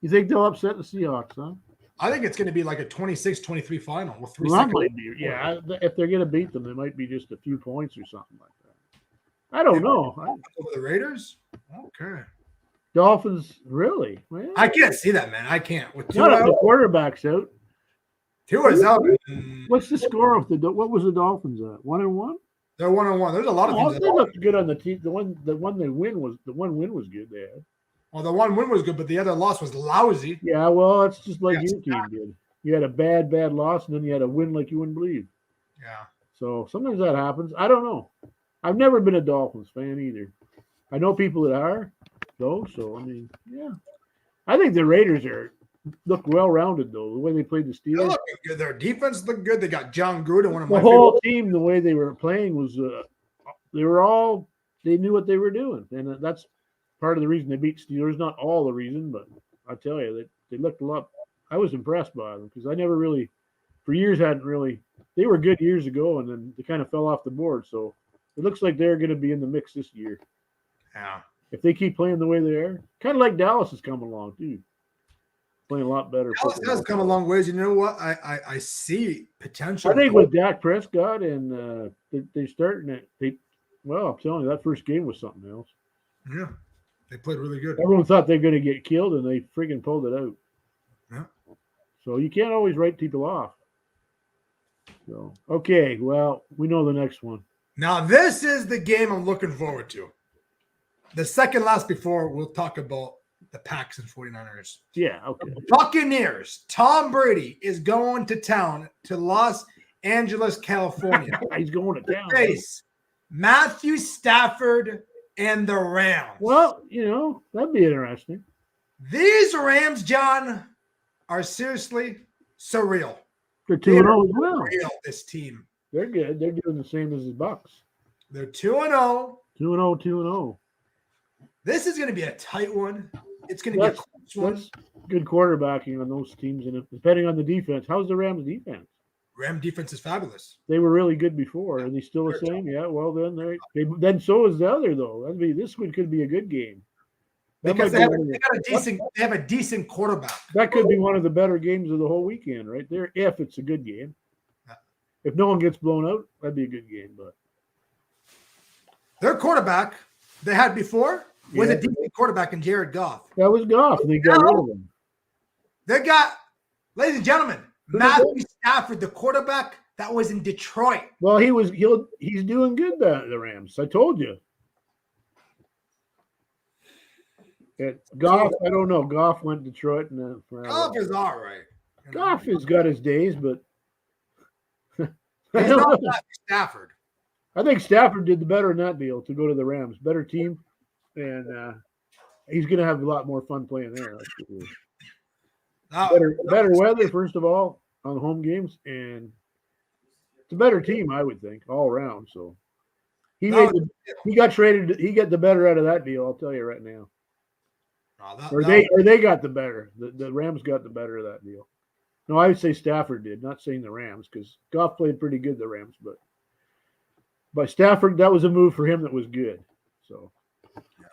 You think they'll upset the Seahawks, huh? I think it's going to be like a 26-23 final with 3 Well, seconds. might be, yeah, if they're going to beat them, they might be just a few points or something like that. I don't know. Over the Raiders? Okay. Dolphins, really? Well, I can't see that, man. I can't. With not if the quarterback's out. Tua's out. What's the score of what was the Dolphins at? 1-1? They're 1-1. There's a lot of teams. They looked good on the team. The one win was good. They had. Well, the one win was good, but the other loss was lousy. Yeah, well, it's just like your team did. You had a bad loss, and then you had a win like you wouldn't believe. Yeah. So sometimes that happens. I don't know. I've never been a Dolphins fan either. I know people that are, though. So I mean, yeah. I think the Raiders look well rounded though. The way they played the Steelers. Their defense looked good. They got John Gruden, one of my the whole team. The way they were playing was they knew what they were doing, and that's part of the reason they beat Steelers. Not all the reason, but I tell you, they looked a lot. I was impressed by them because I never really, for years, hadn't really. They were good years ago, and then they kind of fell off the board. So it looks like they're going to be in the mix this year. Yeah. If they keep playing the way they are, kind of like Dallas has come along too, playing a lot better. Dallas has come a long ways. You know what? I see potential. I think with Dak Prescott and they're starting it. Well, I'm telling you, that first game was something else. Yeah, they played really good. Everyone thought they were going to get killed, and they friggin' pulled it out. Yeah. So you can't always write people off. So okay, well, we know the next one. Now this is the game I'm looking forward to. The second last before we'll talk about the Packs and 49ers. Yeah, okay. The Buccaneers. Tom Brady is going to town to Los Angeles, California. He's going to town. Face Matthew Stafford and the Rams. Well, that'd be interesting. These Rams, John, are seriously surreal. They're 2-0 as well. Real, this team. They're good. They're doing the same as the Bucs. They're 2-0. 2-0. This is going to be a tight one. It's going to be a close one. That's good quarterbacking on those teams, and depending on the defense. How's the Rams' defense? Ram defense is fabulous. They were really good before. Are they still the same? Yeah. Well, then so is the other though. This one could be a good game. Because they have a decent quarterback. That could be one of the better games of the whole weekend, right there. If it's a good game. If no one gets blown out, that'd be a good game. But their quarterback they had before was a decent quarterback in Jared Goff. That was Goff. They got rid of him. They got, ladies and gentlemen, Matthew Stafford, the quarterback that was in Detroit. Well, he's doing good. The Rams. I told you. Goff, I don't know. Goff went Detroit, and Goff is all right. Goff has got his days, but he's not that Stafford. I think Stafford did the better in that deal to go to the Rams. Better team, and he's going to have a lot more fun playing there. Better weather, first of all, on home games, and it's a better team, I would think, all around. So he got traded. He got the better out of that deal. I'll tell you right now. They got the better. The Rams got the better of that deal. No, I would say Stafford did. Not saying the Rams, because Goff played pretty good. The Rams, but Stafford, that was a move for him that was good. So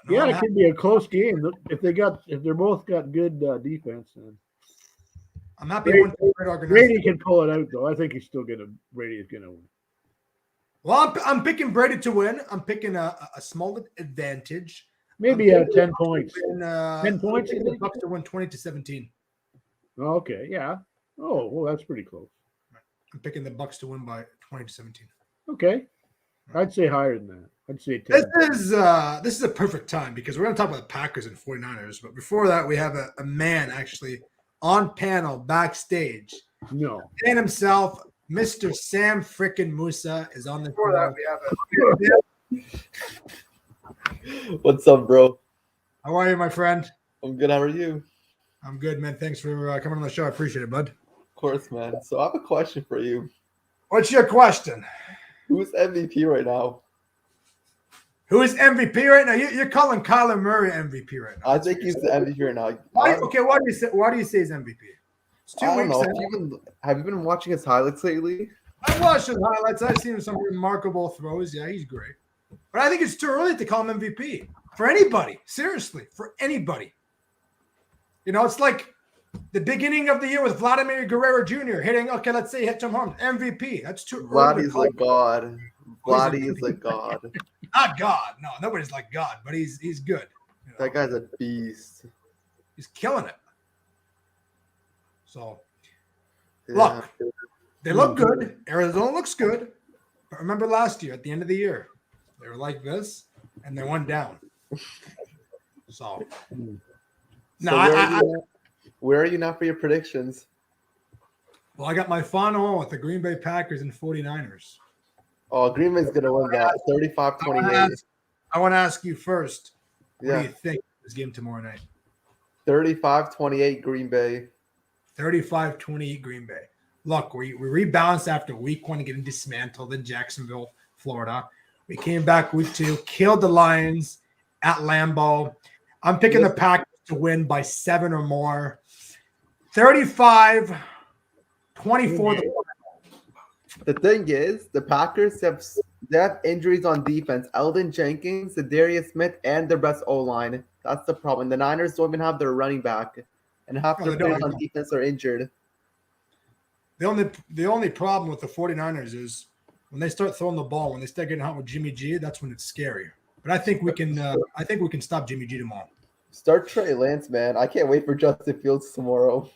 it could be a close game if they're both got good defense. Then I'm happy. Brady can pull it out, though. I think Brady is gonna win. Well, I'm picking Brady to win. I'm picking a small advantage. Maybe 10 points. 10 points. The Bucks to win 20-17. Okay, yeah. Oh, well, that's pretty close. I'm picking the Bucks to win by 20-17. Okay, I'd say higher than that. I'd say 10. This is a perfect time because we're going to talk about the Packers and 49ers. But before that, we have a man actually on panel backstage. No, and himself, Mr. Sam frickin' Musa, is on the. Before that, we have What's up, bro? How are you, my friend? I'm good. How are you? I'm good, man. Thanks for coming on the show. I appreciate it, bud. Of course, man. So I have a question for you. What's your question? Who's MVP right now? Who is MVP right now? You're calling Kyler Murray MVP right now. I think he's the MVP right now. Why do you say he's MVP? It's 2 I don't weeks. know. Have you been watching his highlights lately? I've watched his highlights. I've seen some remarkable throws. Yeah, he's great. But I think it's too early to call him MVP for anybody. Seriously, for anybody. You know, it's like the beginning of the year with Vladimir Guerrero Jr. hitting. Okay, let's say he hit some home MVP. That's too early. Vladdy's like God. Vladdy is like God. Not God. No, nobody's like God, but he's good. You know? That guy's a beast. He's killing it. So, Yeah. look, they look good. Arizona looks good. But remember last year, at the end of the year, they were like this, and they went down. So, where are you now for your predictions? Well, I got my final with the Green Bay Packers and 49ers. Oh, Green Bay's going to win that 35-28. I want to ask you first. Yeah. What do you think of this game tomorrow night? 35-28 Green Bay. 35-28 Green Bay. Look, we rebalanced after week 1 getting dismantled in Jacksonville, Florida. We came back week 2, killed the Lions at Lambeau. I'm picking the Packers to win by 7 or more. 35-24. The thing is, the Packers have injuries on defense. Eldon Jenkins, Darius Smith, and their best O-line. That's the problem. The Niners don't even have their running back, and half their players on defense are injured. The only problem with the 49ers is when they start throwing the ball, when they start getting hot with Jimmy G, that's when it's scary. But I think we can stop Jimmy G tomorrow. Start Trey Lance, man. I can't wait for Justin Fields tomorrow.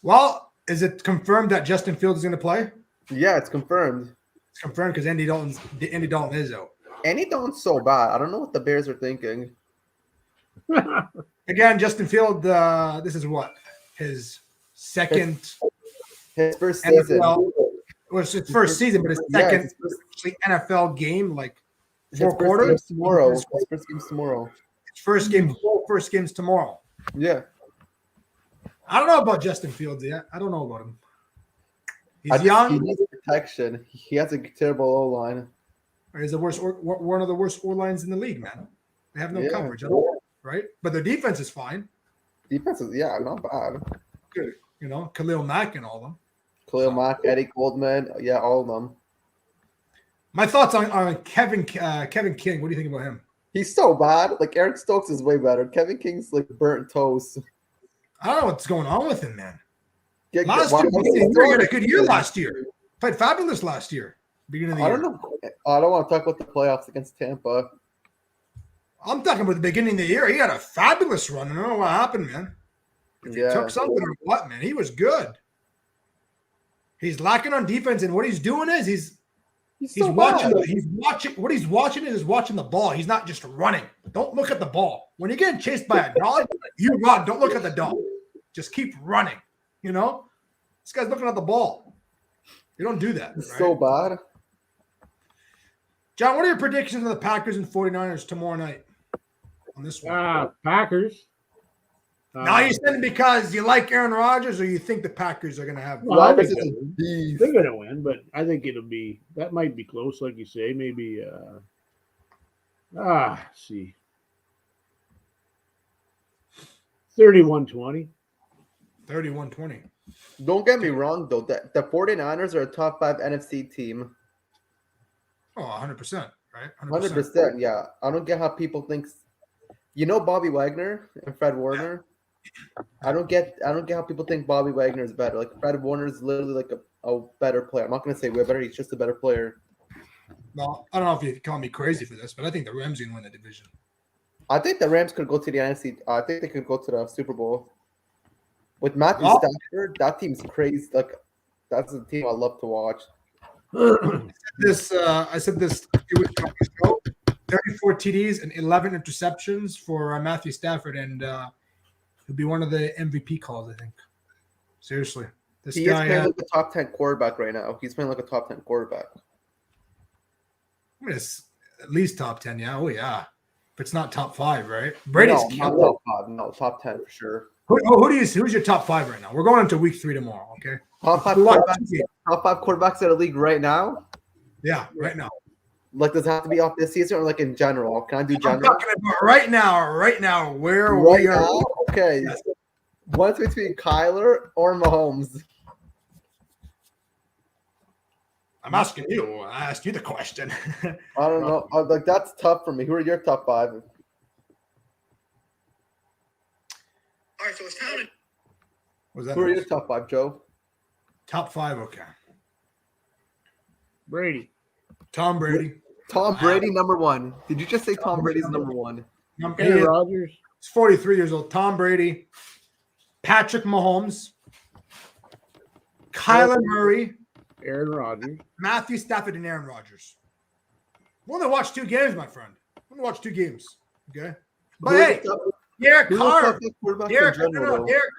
Well, is it confirmed that Justin Fields is going to play? Yeah, it's confirmed. It's confirmed because Andy Dalton is out. Andy Dalton's so bad. I don't know what the Bears are thinking. Again, Justin Fields, this is what? His first season. NFL, well, it's his first season, but his second NFL game, like 4 quarters. His first game's tomorrow. First game's tomorrow. Yeah. I don't know about Justin Fields yet. I don't know about him. He's young. He needs protection. He has a terrible O-line. He's one of the worst O-lines in the league, man. They have no coverage at all, right? But their defense is fine. Defense is, not bad. Good. You know, Khalil Mack and all of them. Khalil Mack, Eddie Goldman, all of them. My thoughts on Kevin King. What do you think about him? He's so bad. Like, Eric Stokes is way better. Kevin King's like burnt toast. I don't know what's going on with him, man. He had a good year last year. Played fabulous last year. Beginning of the year. I don't know. I don't want to talk about the playoffs against Tampa. I'm talking about the beginning of the year. He had a fabulous run. I don't know what happened, man. If he took something or what, man. He was good. He's lacking on defense, and what he's doing is he's watching the ball. He's watching the ball. He's not just running. Don't look at the ball. When you're getting chased by a dog, you run. Don't look at the dog. Just keep running. You know? This guy's looking at the ball. You don't do that. It's right? so bad. John, what are your predictions of the Packers and 49ers tomorrow night on this one? Packers. Now you're saying because you like Aaron Rodgers or you think the Packers are going to have Well, I Rodgers think is a beast. they're going to win, but I think that might be close, like you say. Maybe, let's see. 31-20. 31-20. Don't get me wrong, though. The 49ers are a top 5 NFC team. Oh, 100%, right? 100%, yeah. I don't get how people think. You know Bobby Wagner and Fred Warner? I don't get how people think Bobby Wagner is better. Like, Fred Warner is literally like a better player. I'm not going to say way better. He's just a better player. Well, I don't know if you call me crazy for this, but I think the Rams are going to win the division. I think the Rams could go to the NFC. I think they could go to the Super Bowl. With Matthew Stafford, that team's crazy. Like, that's a team I love to watch. I said this a few weeks ago. 34 TDs and 11 interceptions for Matthew Stafford, and he'll be one of the MVP calls, I think. Seriously. He is playing like a top 10 quarterback right now. He's playing like a top 10 quarterback. I mean, it's at least top 10, yeah. Oh, yeah. If it's not top 5, right? Brady's not top 5. No, top 10 for sure. Who's your top 5 right now? We're going into week 3 tomorrow, okay? Top 5 quarterbacks in the league right now? Yeah, right now. Like, does it have to be off this season or like in general? Can I do general? I'm talking about right now, where right we are. Now? Okay. Yes. What's between Kyler or Mahomes? I'm asking you. I asked you the question. I don't know. Like, that's tough for me. Who are your top 5? All right, so it's time to. Who are your top 5, Joe? Top 5, okay. Brady. Tom Brady. Tom Brady, number 1. Did you just say Tom Brady's number 1? Aaron Rodgers. He's 43 years old. Tom Brady. Patrick Mahomes. Kyler Murray. Aaron Rodgers. Matthew Stafford and Aaron Rodgers. We only watched 2 games, my friend. We only watched 2 games. Okay. But hey, Derek Carr. Derek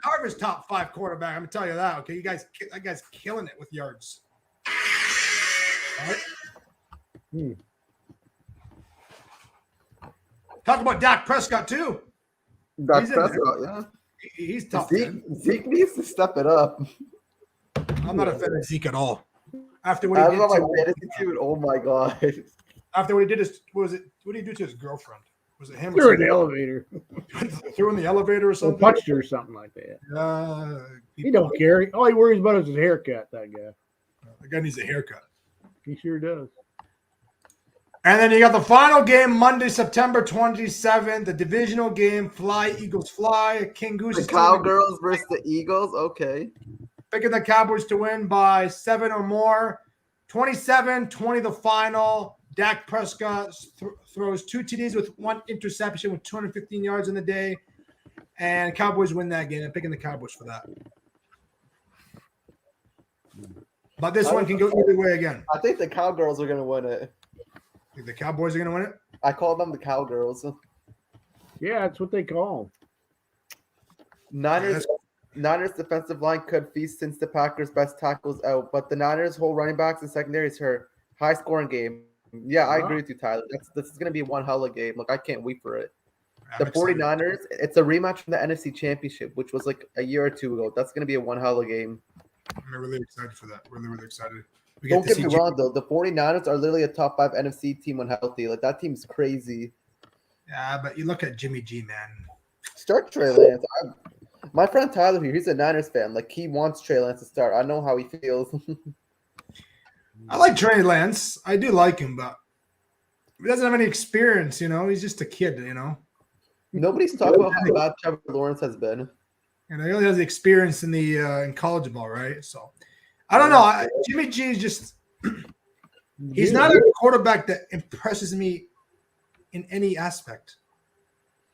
Carver's top 5 quarterback. I'm gonna tell you that. Okay, that guy's killing it with yards. All right. Talk about Dak Prescott too. Dak Prescott, yeah. He's top. Zeke needs to step it up. I'm not a fan of Zeke at all. After what I he did love my fantasy team. Oh my god! After what he did, what did he do to his girlfriend? Was it him? Threw in the elevator. Threw in the elevator or something? Punched her or something like that. He don't care. All he worries about is his haircut. That guy. The guy needs a haircut. He sure does. And then you got the final game Monday, September 27th, the divisional game. Fly, Eagles fly. King Goose. The Cowgirls versus the Eagles. Okay. Picking the Cowboys to win by 7 or more. 27-20 the final. Dak Prescott throws 2 TDs with 1 interception with 215 yards in the day. And Cowboys win that game. I'm picking the Cowboys for that. But this one can go either way again. I think the Cowgirls are going to win it. Think the Cowboys are going to win it? I call them the Cowgirls. Yeah, that's what they call them. Niners defensive line could feast since the Packers' best tackles out, but the Niners' whole running backs and secondaries hurt. High scoring game. Yeah, I agree with you, Tyler. This is going to be one hell of a game. Look, I can't wait for it. The 49ers, it's a rematch from the NFC Championship, which was like a year or 2 ago. That's going to be a one hell of a game. I'm really excited for that. Really, really excited. Don't get me wrong, though. The 49ers are literally a top 5 NFC team when healthy. Like, that team's crazy. Yeah, but you look at Jimmy G, man. Start Trey Lance. My friend Tyler here, he's a Niners fan. Like, he wants Trey Lance to start. I know how he feels. I like Trey Lance. I do like him, but he doesn't have any experience, you know. He's just a kid, you know. Nobody's talking about how bad Trevor Lawrence has been. And he only has the experience in the in college ball, right? So, I don't know. Jimmy G is just – he's not a quarterback that impresses me in any aspect.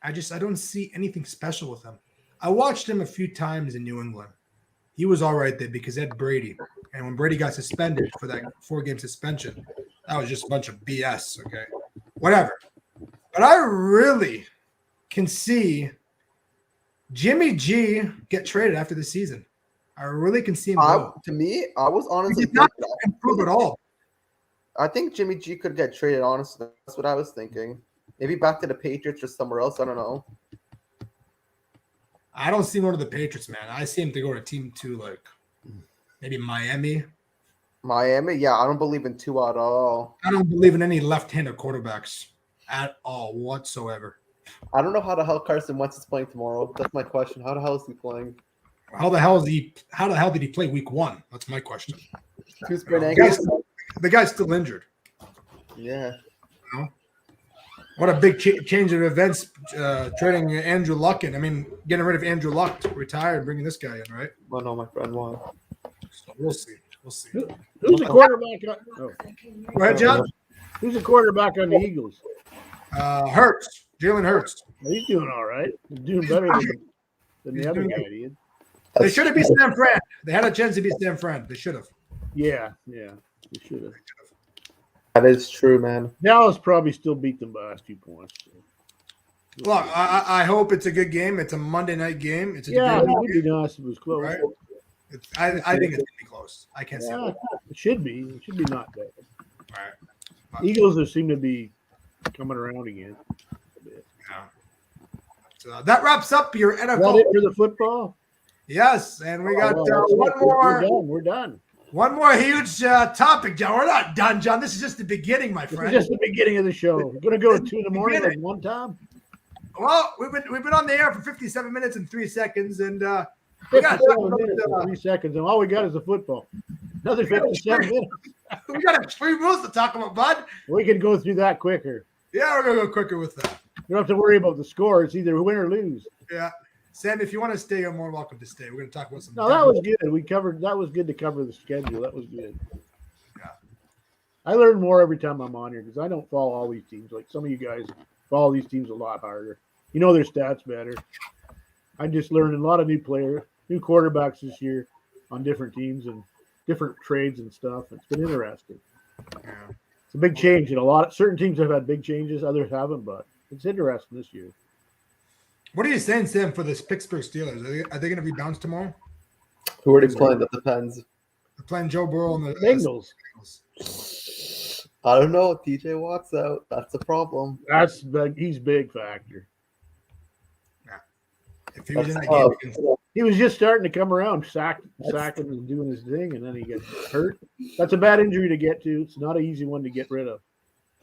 I don't see anything special with him. I watched him a few times in New England. He was all right there because they had Brady. And when Brady got suspended for that 4-game suspension, that was just a bunch of BS, okay? Whatever. But I really can see Jimmy G get traded after the season. I really can see him go. To me, I was honestly He did not improve at all. I think Jimmy G could get traded, honestly. That's what I was thinking. Maybe back to the Patriots or somewhere else. I don't know. I don't see him going to the Patriots, man. I see him to go to team 2, like maybe Miami. Miami? Yeah, I don't believe in Tua at all. I don't believe in any left-handed quarterbacks at all whatsoever. I don't know how the hell Carson Wentz is playing tomorrow. That's my question. How the hell is he playing? How the hell did he play week 1? That's my question. Two sprained ankles. The guy's still injured. Yeah. You know? What a big change of events, trading Andrew Luck in. I mean, getting rid of Andrew Luck to retire and bringing this guy in, right? Well, no, my friend, why? So we'll see. We'll see. Who's the quarterback? Go ahead, John. Who's the quarterback on the Eagles? Hurts. Jalen Hurts. He's doing all right. He's doing better than the other guy did. They should have beat San Fran. They had a chance to beat San Fran. They should have. Yeah, they should have. That is true, man. Dallas probably still beat them by the last 2 points. So. Look, I hope it's a good game. It's a Monday night game. It's a it would be nice if it was close. Right? I think it's going to be close. I can't see it. It should be. It should be not bad. All right. Eagles seem to be coming around again. Yeah. So that wraps up your NFL. Is that it for the football? Yes, and we got one more. We're done. One more huge topic, John. We're not done, John. This is just the beginning, my friend. This is just the beginning of the show. We're going to go at 2 in the morning at one time. Well, we've been on the air for 57 minutes and 3 seconds, and we got minutes and 3 seconds, and all we got is the football. Another 57 minutes. We got Extreme Rules to talk about, bud. We can go through that quicker. Yeah, we're gonna go quicker with that. You don't have to worry about the score. It's either win or lose. Yeah. Sam, if you want to stay, you're more welcome to stay. We're going to talk about some. No, that was good. We covered. That was good to cover the schedule. That was good. Yeah. I learn more every time I'm on here because I don't follow all these teams. Like some of you guys follow these teams a lot harder. You know their stats better. I just learned a lot of new quarterbacks this year on different teams and different trades and stuff. It's been interesting. Yeah. It's a big change, and certain teams have had big changes, others haven't, but it's interesting this year. What are you saying, Sam, for this Pittsburgh Steelers? Are they going to be bounced tomorrow? Who are they playing? That depends. They're playing Joe Burrow and the Bengals. I don't know. TJ Watt's out. That's the problem. That's big. He's big factor. Yeah. If he was in the game, he was just starting to come around, sacking and doing his thing, and then he gets hurt. That's a bad injury to get to. It's not an easy one to get rid of.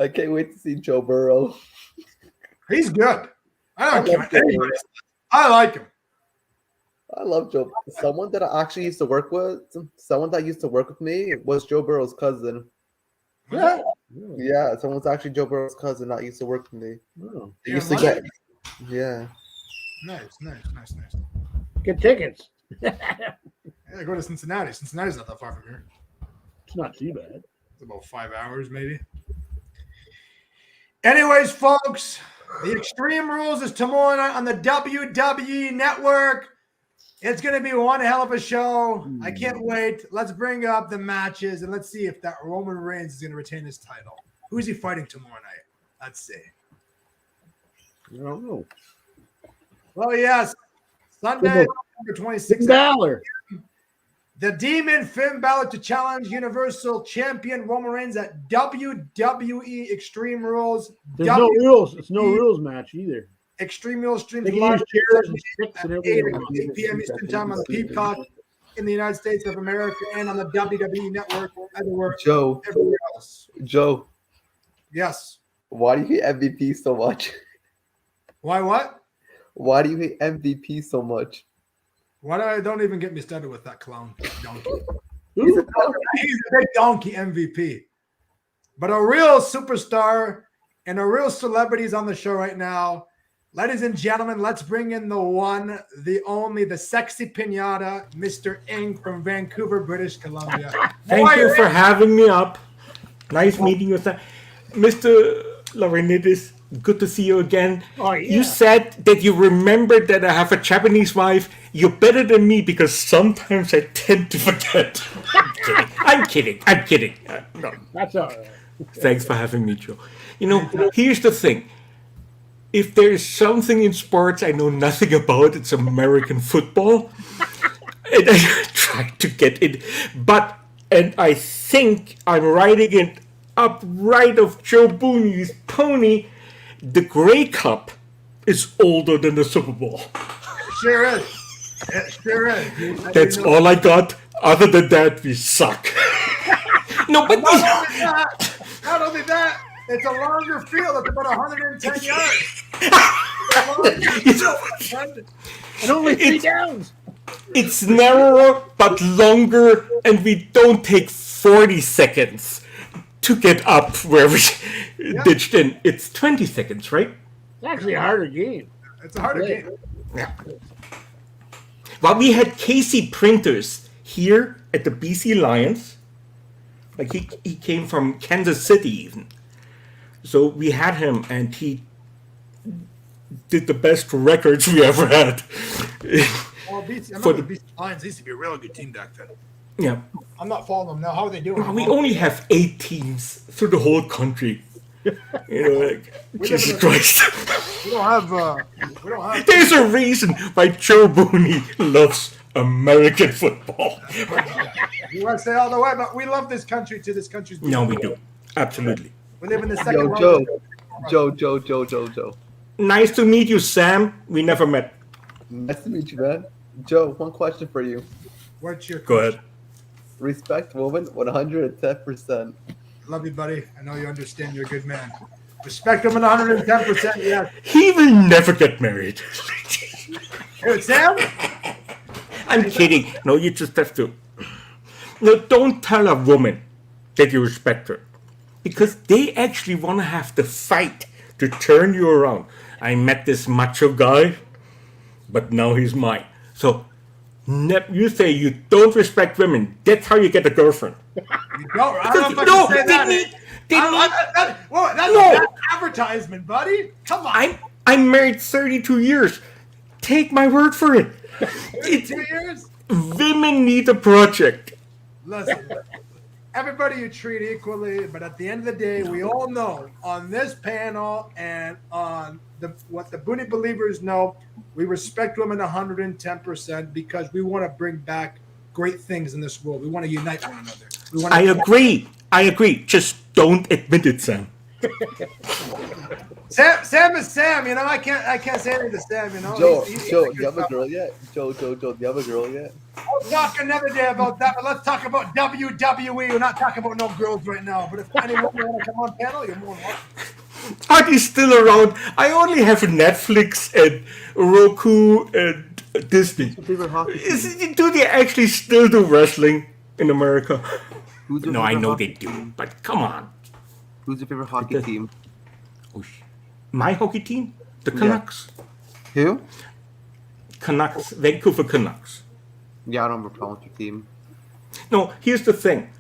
I can't wait to see Joe Burrow. He's good. I don't care. I like him. I love Joe. Someone that I actually used to work with, someone that used to work with me was Joe Burrow's cousin. Yeah, someone's actually Joe Burrow's cousin that used to work with me. Oh. They used to get, yeah. Nice. Get tickets. Yeah, go to Cincinnati. Cincinnati's not that far from here. It's not too bad. It's about 5 hours, maybe. Anyways, folks, the Extreme Rules is tomorrow night on the WWE Network. It's going to be one hell of a show. I can't wait. Let's bring up the matches, and let's see if that Roman Reigns is going to retain his title. Who's he fighting tomorrow night? Let's see. I don't know. Well, yes. Sunday, November 26th. Balor. The Demon Finn Balor to challenge Universal Champion Roman Reigns at WWE Extreme Rules. There's no rules. It's no rules match either. Extreme Rules streams They can live use chairs and sticks and at everything. 8 p.m. Eastern Time on the Peacock in the United States of America and on the WWE Network everywhere else. Joe. Yes. Why do you hate MVP so much? Why what? Why do you hate MVP so much? Don't even get me started with that clown donkey. He's a He's a big donkey MVP. But a real superstar and a real celebrity is on the show right now. Ladies and gentlemen, let's bring in the one, the only, the sexy pinata, Mr. Ing from Vancouver, British Columbia. Thank you for having me up. Nice meeting you, Mr. Laurinidis. Good to see you again. Oh, yeah. You said that you remembered that I have a Japanese wife. You're better than me because sometimes I tend to forget. I'm kidding. No. That's all right. Thanks for having me, Joe. You know, here's the thing. if there is something in sports I know nothing about, it's American football. And I tried to get it, and I think I'm riding it up right of Joe Booney's pony. The Grey Cup is older than the Super Bowl. Sure is. It sure is. That's all I got. Other than that, we suck. No, but not only that, it's a longer field. It's about 110 yards. And only 3 downs. It's narrower but longer, and we don't take 40 seconds to get up where we ditched in. It's 20 seconds, right? It's actually a harder game. It's a harder game. Yeah. Well, we had Casey Printers here at the BC Lions. Like he came from Kansas City even. So we had him, and he did the best records we ever had. Well, the BC Lions used to be a really good team back then. Yeah. I'm not following them now. How are they doing? Well, we only have 8 teams through the whole country. Jesus Christ. We don't have. There's a reason why Joe Booney loves American football. USA all the way, but we love this country to this country's. No, we do. Absolutely. We live in the second world. Joe. Nice to meet you, Sam. We never met. Nice to meet you, man. Joe, one question for you. What's your Go ahead. Respect woman 110%. Love you, buddy. I know you understand. You're a good man. Respect woman 110%. Yeah. He will never get married. Hey, Sam? I'm kidding. No, you just have to. No, don't tell a woman that you respect her, because they actually want to have to fight to turn you around. I met this macho guy, but now he's mine. So you say you don't respect women. That's how you get a girlfriend. You don't. I don't know if I can say that. That's a bad advertisement, buddy. Come on. I'm married 32 years. Take my word for it. 32 years? Women need a project. Listen, everybody you treat equally, but at the end of the day, we all know on this panel and on what the Booney Believers know, we respect women 110% because we want to bring back great things in this world. We want to unite one another. I agree. Just don't admit it, Sam. Sam is Sam, you know. I can't say anything to Sam, you know. Joe, do you have a girl yet? Joe, do you have a girl yet? We'll talk another day about that, but let's talk about WWE. We're not talking about no girls right now. But if anyone want to come on panel, you're more than welcome. Are they still around? I only have Netflix and Roku and Disney. Do they actually still do wrestling in America? No, I know they do, but come on. Who's your favorite hockey team? My hockey team? The Canucks. Yeah. Who? Canucks. Vancouver Canucks. Yeah, I don't have a problem with your team. No, here's the thing.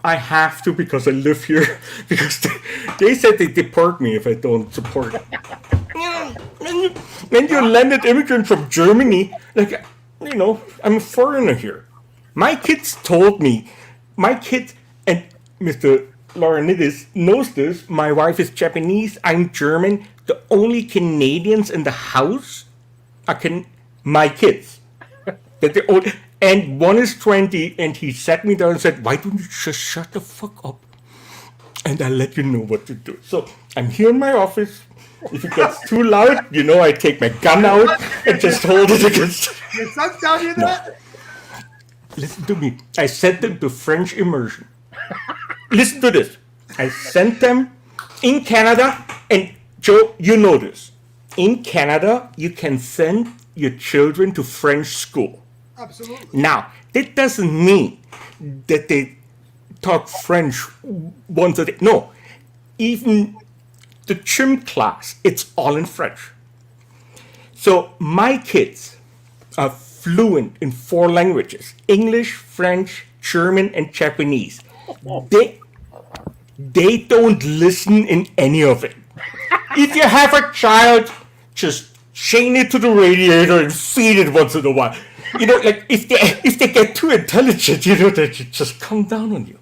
I have to because I live here. Because they said they deport me if I don't support it. And you're a landed immigrant from Germany. Like, you know, I'm a foreigner here. My kids told me, and Mr. Laurinidis knows this, my wife is Japanese, I'm German. The only Canadians in the house are my kids. And one is 20, and he sat me down and said, why don't you just shut the fuck up? And I'll let you know what to do. So I'm here in my office. If it gets too loud, you know, I take my gun out and just hold it against. Your son telling you that? Listen to me. I sent them to French immersion. Listen to this. I sent them in Canada, and Joe, you know this. In Canada, you can send your children to French school. Absolutely. Now, that doesn't mean that they talk French once a day. No. Even the gym class, it's all in French. So my kids are fluent in 4 languages: English, French, German, and Japanese. They don't listen in any of it. If you have a child, just chain it to the radiator and feed it once in a while. You know, like if they get too intelligent, you know, they just come down on you.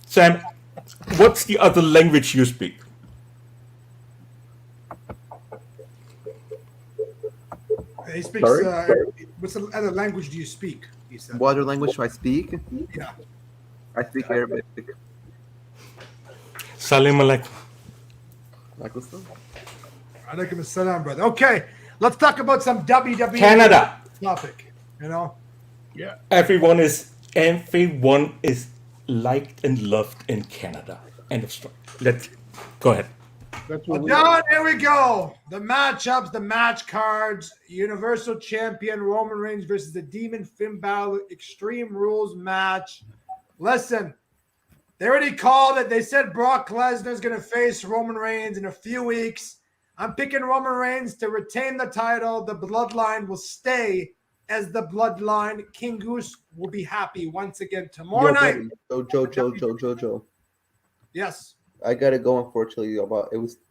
Sam, what's the other language you speak? He speaks. Sorry? What's the other language do you speak? He said. What other language do I speak? Yeah. I speak Arabic. Salam alaikum. Alaikum assalam, brother. Okay, let's talk about some WWE Canada. topic. You know. Yeah. Everyone is liked and loved in Canada. End of story. Let's go ahead. That's what John, here we go. The matchups, the match cards. Universal Champion Roman Reigns versus the Demon Finn Balor Extreme Rules match. Listen, they already called it. They said Brock Lesnar is going to face Roman Reigns in a few weeks. I'm picking Roman Reigns to retain the title. The bloodline will stay as the bloodline. King Goose will be happy once again tomorrow night. Joe. Yes. I gotta go, unfortunately.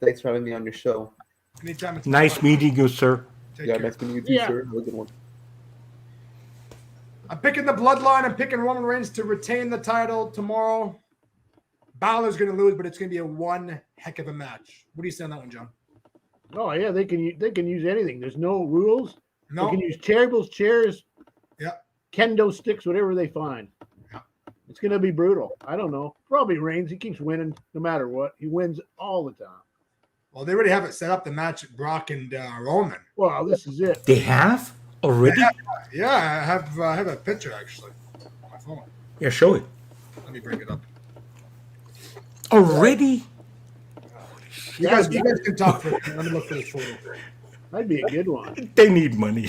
Thanks for having me on your show. Anytime. It's Nice meeting you, sir. Nice meeting you too, sir. Have a good one. I'm picking the bloodline. I'm picking Roman Reigns to retain the title tomorrow. Balor's going to lose, but it's going to be a one heck of a match. What do you say on that one, John? Oh yeah, they can use anything. There's no rules. No. They can use tables, chairs, Yeah. kendo sticks, whatever they find. Yeah. It's gonna be brutal. I don't know. Probably Reigns. He keeps winning no matter what. He wins all the time. Well, they already have it set up, the match, Brock and Roman. Well, this is it. They have already? Yeah, I have a picture, actually, on my phone. Yeah, show it. Let me bring it up. Already? You guys can talk for it. Let me look for this photo. That'd be a good one. They need money.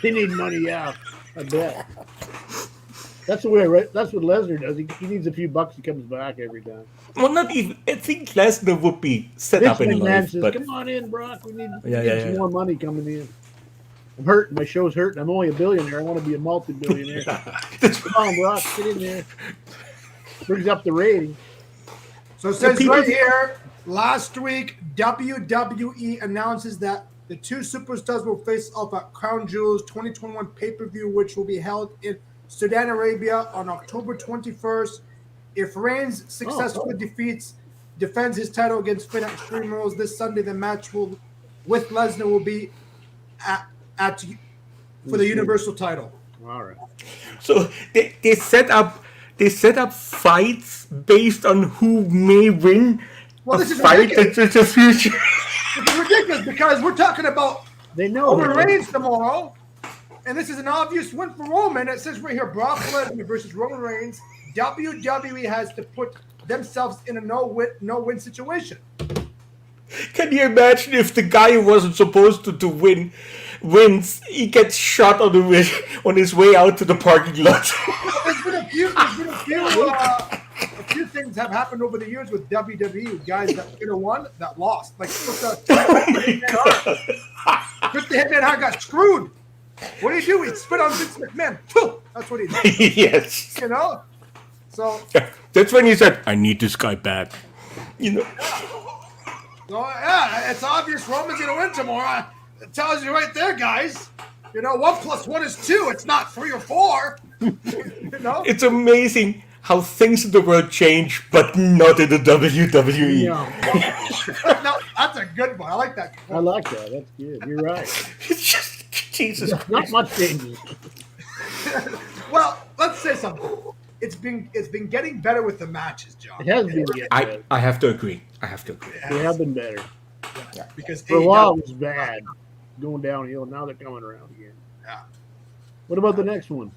They need money, yeah. I bet. That's the way. Right? That's what Lesnar does. He needs a few bucks. He comes back every time. Well, not even. I think Lesnar would be set up in Vince McMahon life, says, but "Come on in, Brock. We need Yeah. some more money coming in." I'm hurting. My show's hurting. I'm only a billionaire. I want to be a multi-billionaire. Come on, Brock. Get in there. Brings up the rating. So it says right here, last week, WWE announces that the two superstars will face off at Crown Jewels 2021 pay-per-view, which will be held in Saudi Arabia on October 21st. If Reigns successfully defends his title against Finn at Extreme Rules this Sunday, the match with Lesnar will be for the Universal title. All right. so they set up fights based on who may win Well, a this is fight ridiculous. that's the future. It's ridiculous because we're talking about They know. Roman Reigns tomorrow, and this is an obvious win for Roman. It says right here, Brock Lesnar versus Roman Reigns. WWE has to put themselves in a no-win situation. Can you imagine if the guy who wasn't supposed to win wins? He gets shot on his way out to the parking lot. There's been a few things have happened over the years with WWE guys that could have won that lost. Like Chris the Hitman Hart got screwed. What do you do? He spit on Vince McMahon. That's what he did. Yes. You know. So that's when he said, "I need this guy back." You know. So, yeah, it's obvious Roman's going to win tomorrow. It tells you right there, guys. You know, 1 + 1 is 2. It's not 3 or 4. You know? It's amazing how things in the world change, but not in the WWE. No, that's a good one. I like that. I like that. That's good. You're right. It's just, Jesus Christ. Not much changes. Well, let's say something. It's been getting better with the matches, John. It has been getting better. I have to agree. They have been better. Yeah, because For a while it was bad, going downhill. Now they're coming around again. Yeah. What about the next one?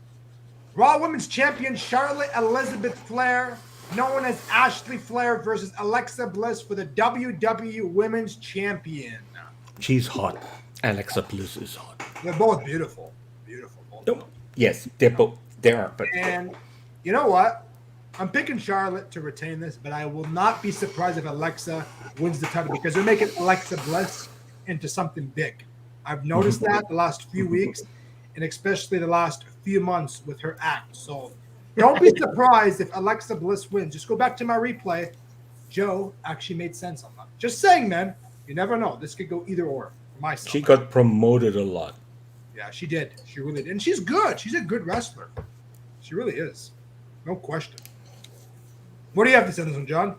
Raw Women's Champion Charlotte Elizabeth Flair, known as Ashley Flair, versus Alexa Bliss for the WWE Women's Champion. She's hot. Alexa Bliss is hot. They're both beautiful. Beautiful. Both. No, yes, they are. But And you know what? I'm picking Charlotte to retain this, but I will not be surprised if Alexa wins the title because they're making Alexa Bliss into something big. I've noticed that the last few weeks, and especially the last few months with her act. So don't be surprised if Alexa Bliss wins. Just go back to my replay. Joe actually made sense on that. Just saying, man. You never know. This could go either or for myself. she got promoted a lot. Yeah, she did. She really did. And she's good. She's a good wrestler. She really is. No question. What do you have to say on this one, John?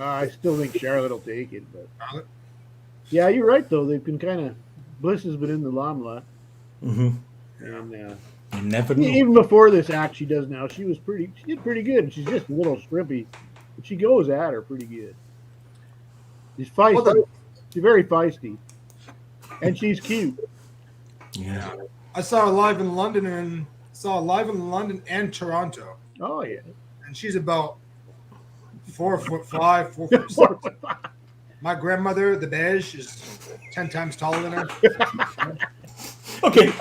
I still think Charlotte will take it. But Charlotte? yeah, you're right, though. They've been kind of – Bliss has been in the limelight. Mm-hmm. And you never know. even before this act she does now, she did pretty good. She's just a little strippy, but she goes at her pretty good. She's feisty. She's very feisty, and she's cute. Yeah. I saw her live in London and Toronto. Oh yeah. And she's about 4'5", 4'6". My grandmother, the beige, is 10 times taller than her. Okay,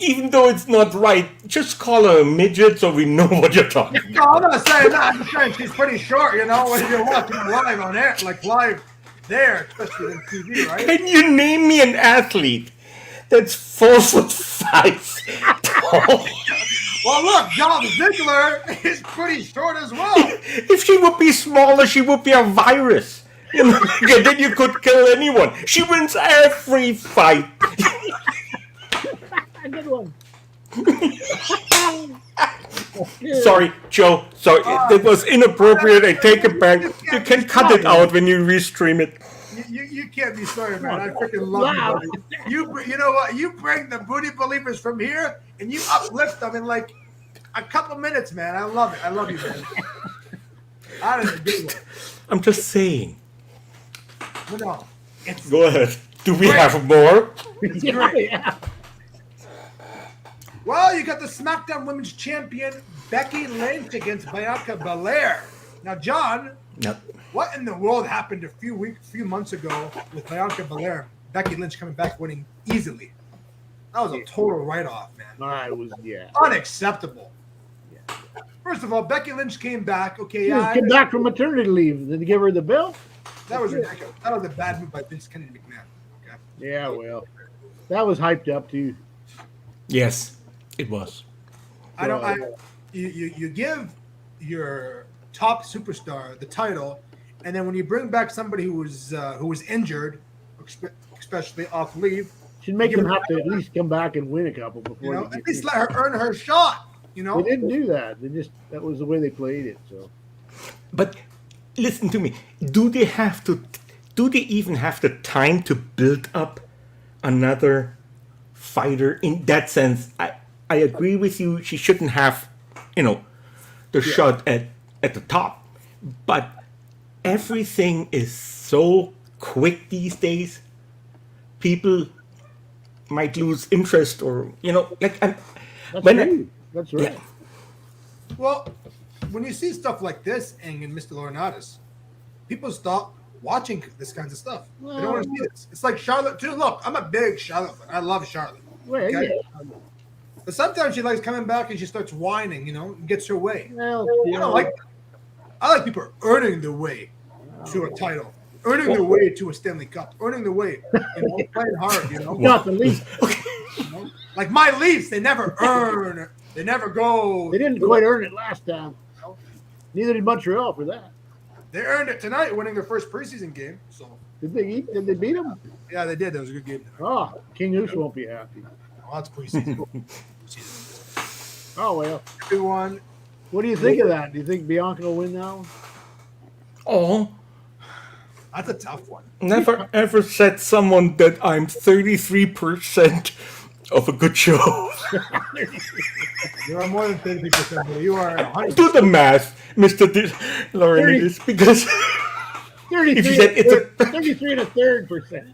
even though it's not right, just call her a midget so we know what you're talking about. No, I'm not saying that. I'm saying she's pretty short, you know, when you're watching her live on air, like live there, especially on TV, right? Can you name me an athlete that's 4'5" tall? Well, look, John Ziegler is pretty short as well. If she would be smaller, she would be a virus. You know, and then you could kill anyone. She wins every fight. Good one. Sorry, Joe. Sorry, that was inappropriate. I take it back. You can cut it out when you restream it. You can't be sorry, man. I freaking love you, buddy. You know what? You bring the booty believers from here, and you uplift them in like a couple minutes, man. I love it. I love you, man. That is a good one. I'm just saying. No, go ahead. Do we have more? Yeah. Well, you got the Smackdown Women's Champion Becky Lynch against Bianca Bellaire. Now, John, what in the world happened a few months ago with Bianca Bellaire? Becky Lynch coming back winning easily. That was a total write-off, man. It was unacceptable. Yeah. First of all, Becky Lynch came back. Okay, she came back from maternity leave. Did they give her the belt? That was ridiculous. That was a bad move by Vince Kennedy McMahon. Okay. Yeah, well, that was hyped up too. Yes, it was. You give your top superstar the title, and then when you bring back somebody who was injured, especially off leave, should make them have to at least come back and win a couple before. At least let her earn her shot. You know, they didn't do that. That was the way they played it. So, but listen to me. Do they even have the time to build up another fighter in that sense? I agree with you. She shouldn't have, the shot at the top. But everything is so quick these days. People might lose interest, or that's right. Yeah. Well, when you see stuff like this and Mr. Laurinaitis, people stop watching this kinds of stuff. They don't want to see this. It's like Charlotte too. Look, I'm a big Charlotte fan. I love Charlotte. Okay? But sometimes she likes coming back and she starts whining, and gets her way. Well, I don't like that. I like people earning their way to a title, earning their way to a Stanley Cup, earning their way, playing hard, Not the Leafs. Like my Leafs, they never earn. They never go. They didn't quite earn it last time. Neither did Montreal for that. They earned it tonight, winning their first preseason game. So did they beat them? Yeah, they did. That was a good game tonight. Oh, King Oos won't be happy. Oh, that's preseason. Oh well. Everyone. What do you think of that? Do you think Bianca will win now? Oh, that's a tough one. Never ever said someone that I'm 33% of a good show. You are more than 30%, but you are 100%. Do the math, Mr. Laurinaitis, because 33 and a third percent.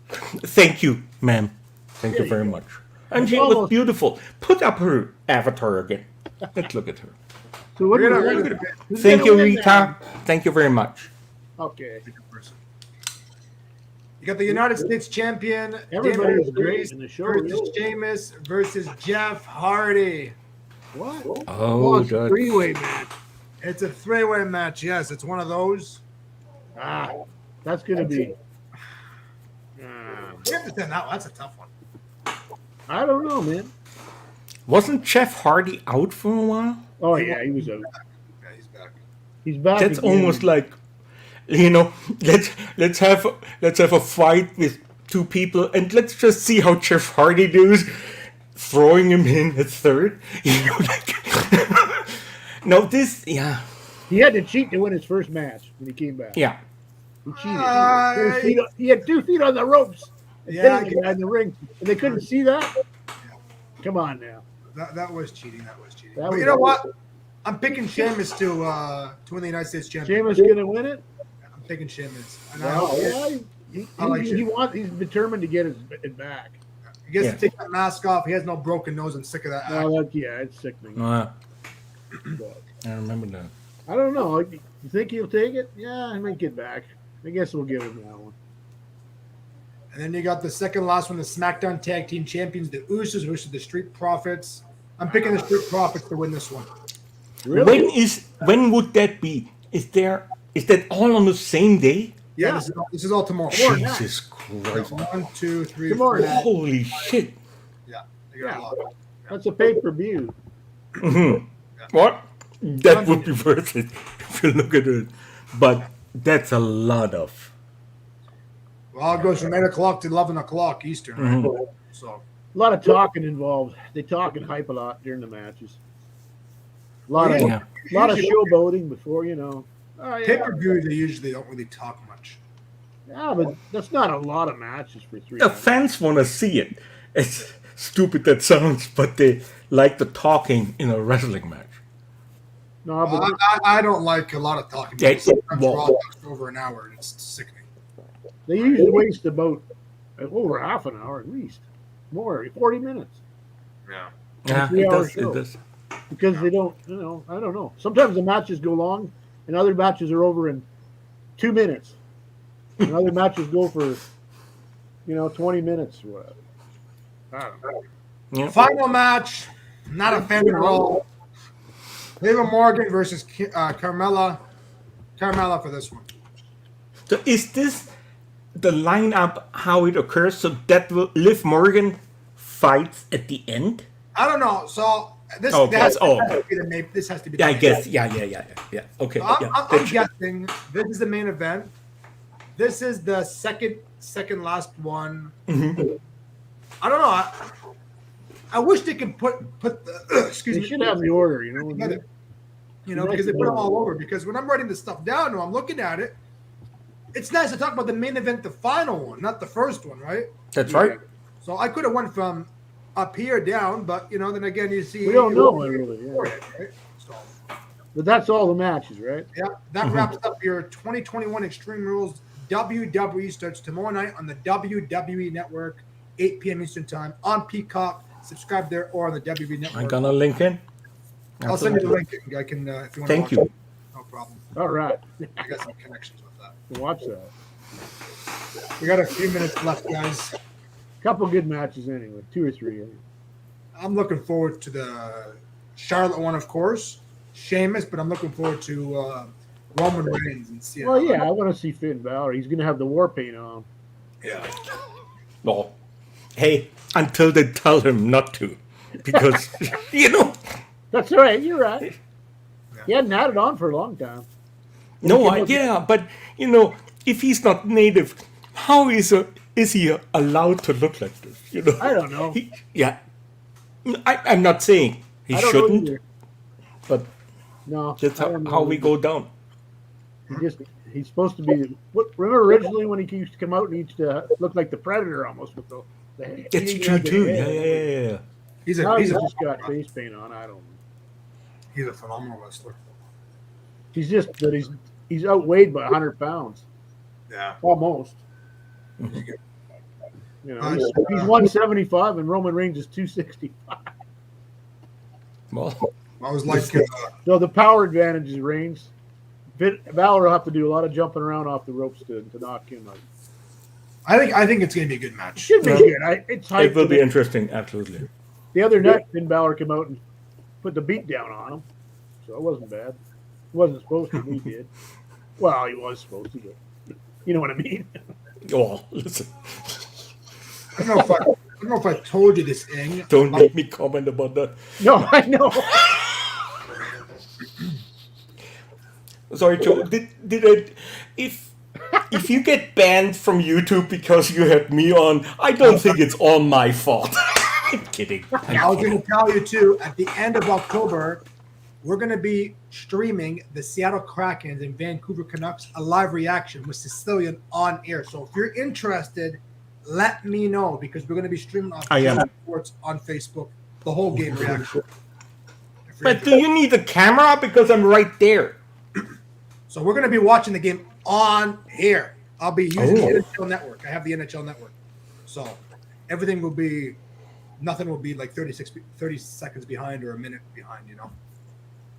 Thank you, ma'am. Thank you very much. And she was beautiful. Put up her avatar again. Let's look at her. So what Thank you, Rita. Thank you very much. Okay. You got the United States champion. Everybody was great in the show. Versus Sheamus versus Jeff Hardy. What? Oh, it's a three-way match. It's a three-way match. Yes, it's one of those. That's gonna be. We have to send that. That's a tough one. I don't know, man. Wasn't Jeff Hardy out for a while? Oh yeah, he was out. Yeah, he's back. He's back. That's again. almost like, let's have a fight with two people and let's just see how Jeff Hardy does, throwing him in at third. No, he had to cheat to win his first match when he came back. Yeah, he cheated. He had 2 feet on the ropes. Yeah, in the ring, and they couldn't see that. Come on now. That was cheating. That was cheating. That But was- you know what? I'm picking Sheamus to win the United States Championship. Sheamus gonna win it? I'm picking Sheamus. And Wow, I hope he's determined to get it back. he gets to take that mask off. He has no broken nose. I'm sick of that. No, it's sickening. I But remember that. I don't know. You think he'll take it? Yeah, he might get back. I guess we'll give him that one. And then you got the second last one, the SmackDown Tag Team Champions, the Usos versus the Street Profits. I'm picking the Street Profits to win this one. Really? When would that be? Is that all on the same day? Yeah. This is all tomorrow. Jesus Christ! 1, 2, 3, Tomorrow 4. night. Holy shit! Yeah, they got a lot. That's a pay-per-view. Mm-hmm. What? That would be worth it if you look at it. But that's a lot of. Well, it goes from 8 o'clock to 11 o'clock Eastern. Right? Mhm. So A lot of talking involved. They talk and hype a lot during the matches. A lot of showboating before, you know. Oh, yeah. pay-per-view, they usually don't really talk much. Yeah, but that's not a lot of matches for 3 The hours. fans want to see it. As stupid that sounds, but they like the talking in a wrestling match. No, but I don't like a lot of talking. Yeah, because sometimes well- Raw talks for over an hour, and it's sickening. they usually waste about over half an hour at least. More, 40 minutes. Yeah. Yeah, 3 it hour does. show. It does. Because they don't, you know, I don't know. Sometimes the matches go long, and other matches are over in 2 minutes. And other matches go for, 20 minutes or whatever. I don't know. Yeah. Final match, not a fan at all. Liv Morgan versus Carmella. Carmella for this one. So is this the lineup how it occurs? So that Liv Morgan fights at the end? I don't know. So this Okay. has Oh, to be the main. This has to be. The Yeah, I main guess. event. Yeah. Okay. I'm, yeah. I'm, I'm guessing this is the main event. This is the second last one. Mhm. I don't know. I wish they could put the excuse They me. should have the order, you know. together. Nice Because they to put them know. all over. Because when I'm writing this stuff down and I'm looking at it, it's nice to talk about the main event, the final one, not the first one, right? That's right. So I could have went from up here down, but then again you see We don't know it really, yeah. right? So But that's all the matches, right? yeah, that wraps up your 2021 Extreme Rules. WWE starts tomorrow night on the WWE Network, 8 p.m. Eastern Time on Peacock. Subscribe there or on the WWE Network. I'm gonna link in. I'll send you the link. I can if you want. Thank to you. watch it. No problem. All right. I got some connections with that. We'll watch that. We got a few minutes left, guys. Couple good matches anyway, 2 or 3. Anyway. I'm looking forward to the Charlotte one, of course. Sheamus, but I'm looking forward to Roman Reigns and see. Well, yeah, I want to see Finn Balor. He's going to have the war paint on. Yeah. Well, hey, until they tell him not to, because That's right. You're right. He hadn't had it on for a long time. but if he's not native, how is he allowed to look like this? I don't know. I'm not saying he I don't know shouldn't, either. but No, that's I don't know how we either. go down. He's supposed to be. Remember originally when he used to come out and he used to look like the Predator almost with the It's he true had the too. head. Yeah. He's Now he's a just got face paint on. I don't know. he's a phenomenal wrestler. He's just that he's outweighed by 100 pounds Yeah. almost. He's 175 and Roman Reigns is 265. Well, I was like, So the power advantage is Reigns. Balor will have to do a lot of jumping around off the ropes to knock him out. I think it's going to be a good match. Should be good. It's hyped. it will be interesting. Absolutely. The other night, Finn Balor came out and put the beat down on him, so it wasn't bad. He wasn't supposed to, but he did. Well, he was supposed to, but you know what I mean. Oh, listen. I don't know if I told you this, Ing. Don't make me comment about that. No, I know. Sorry, Joe. Did I? If you get banned from YouTube because you had me on, I don't think it's all my fault. I'm kidding. I was going to tell you too. At the end of October, we're going to be streaming the Seattle Krakens and Vancouver Canucks a live reaction with Sicilian on air. So if you're interested, let me know because we're going to be streaming on I am. Sports on Facebook the whole game reaction. But do you need a camera? Because I'm right there. So we're going to be watching the game on here. I'll be using the NHL network. I have the NHL network. So everything will be, nothing will be like 30 seconds behind or a minute behind, you know.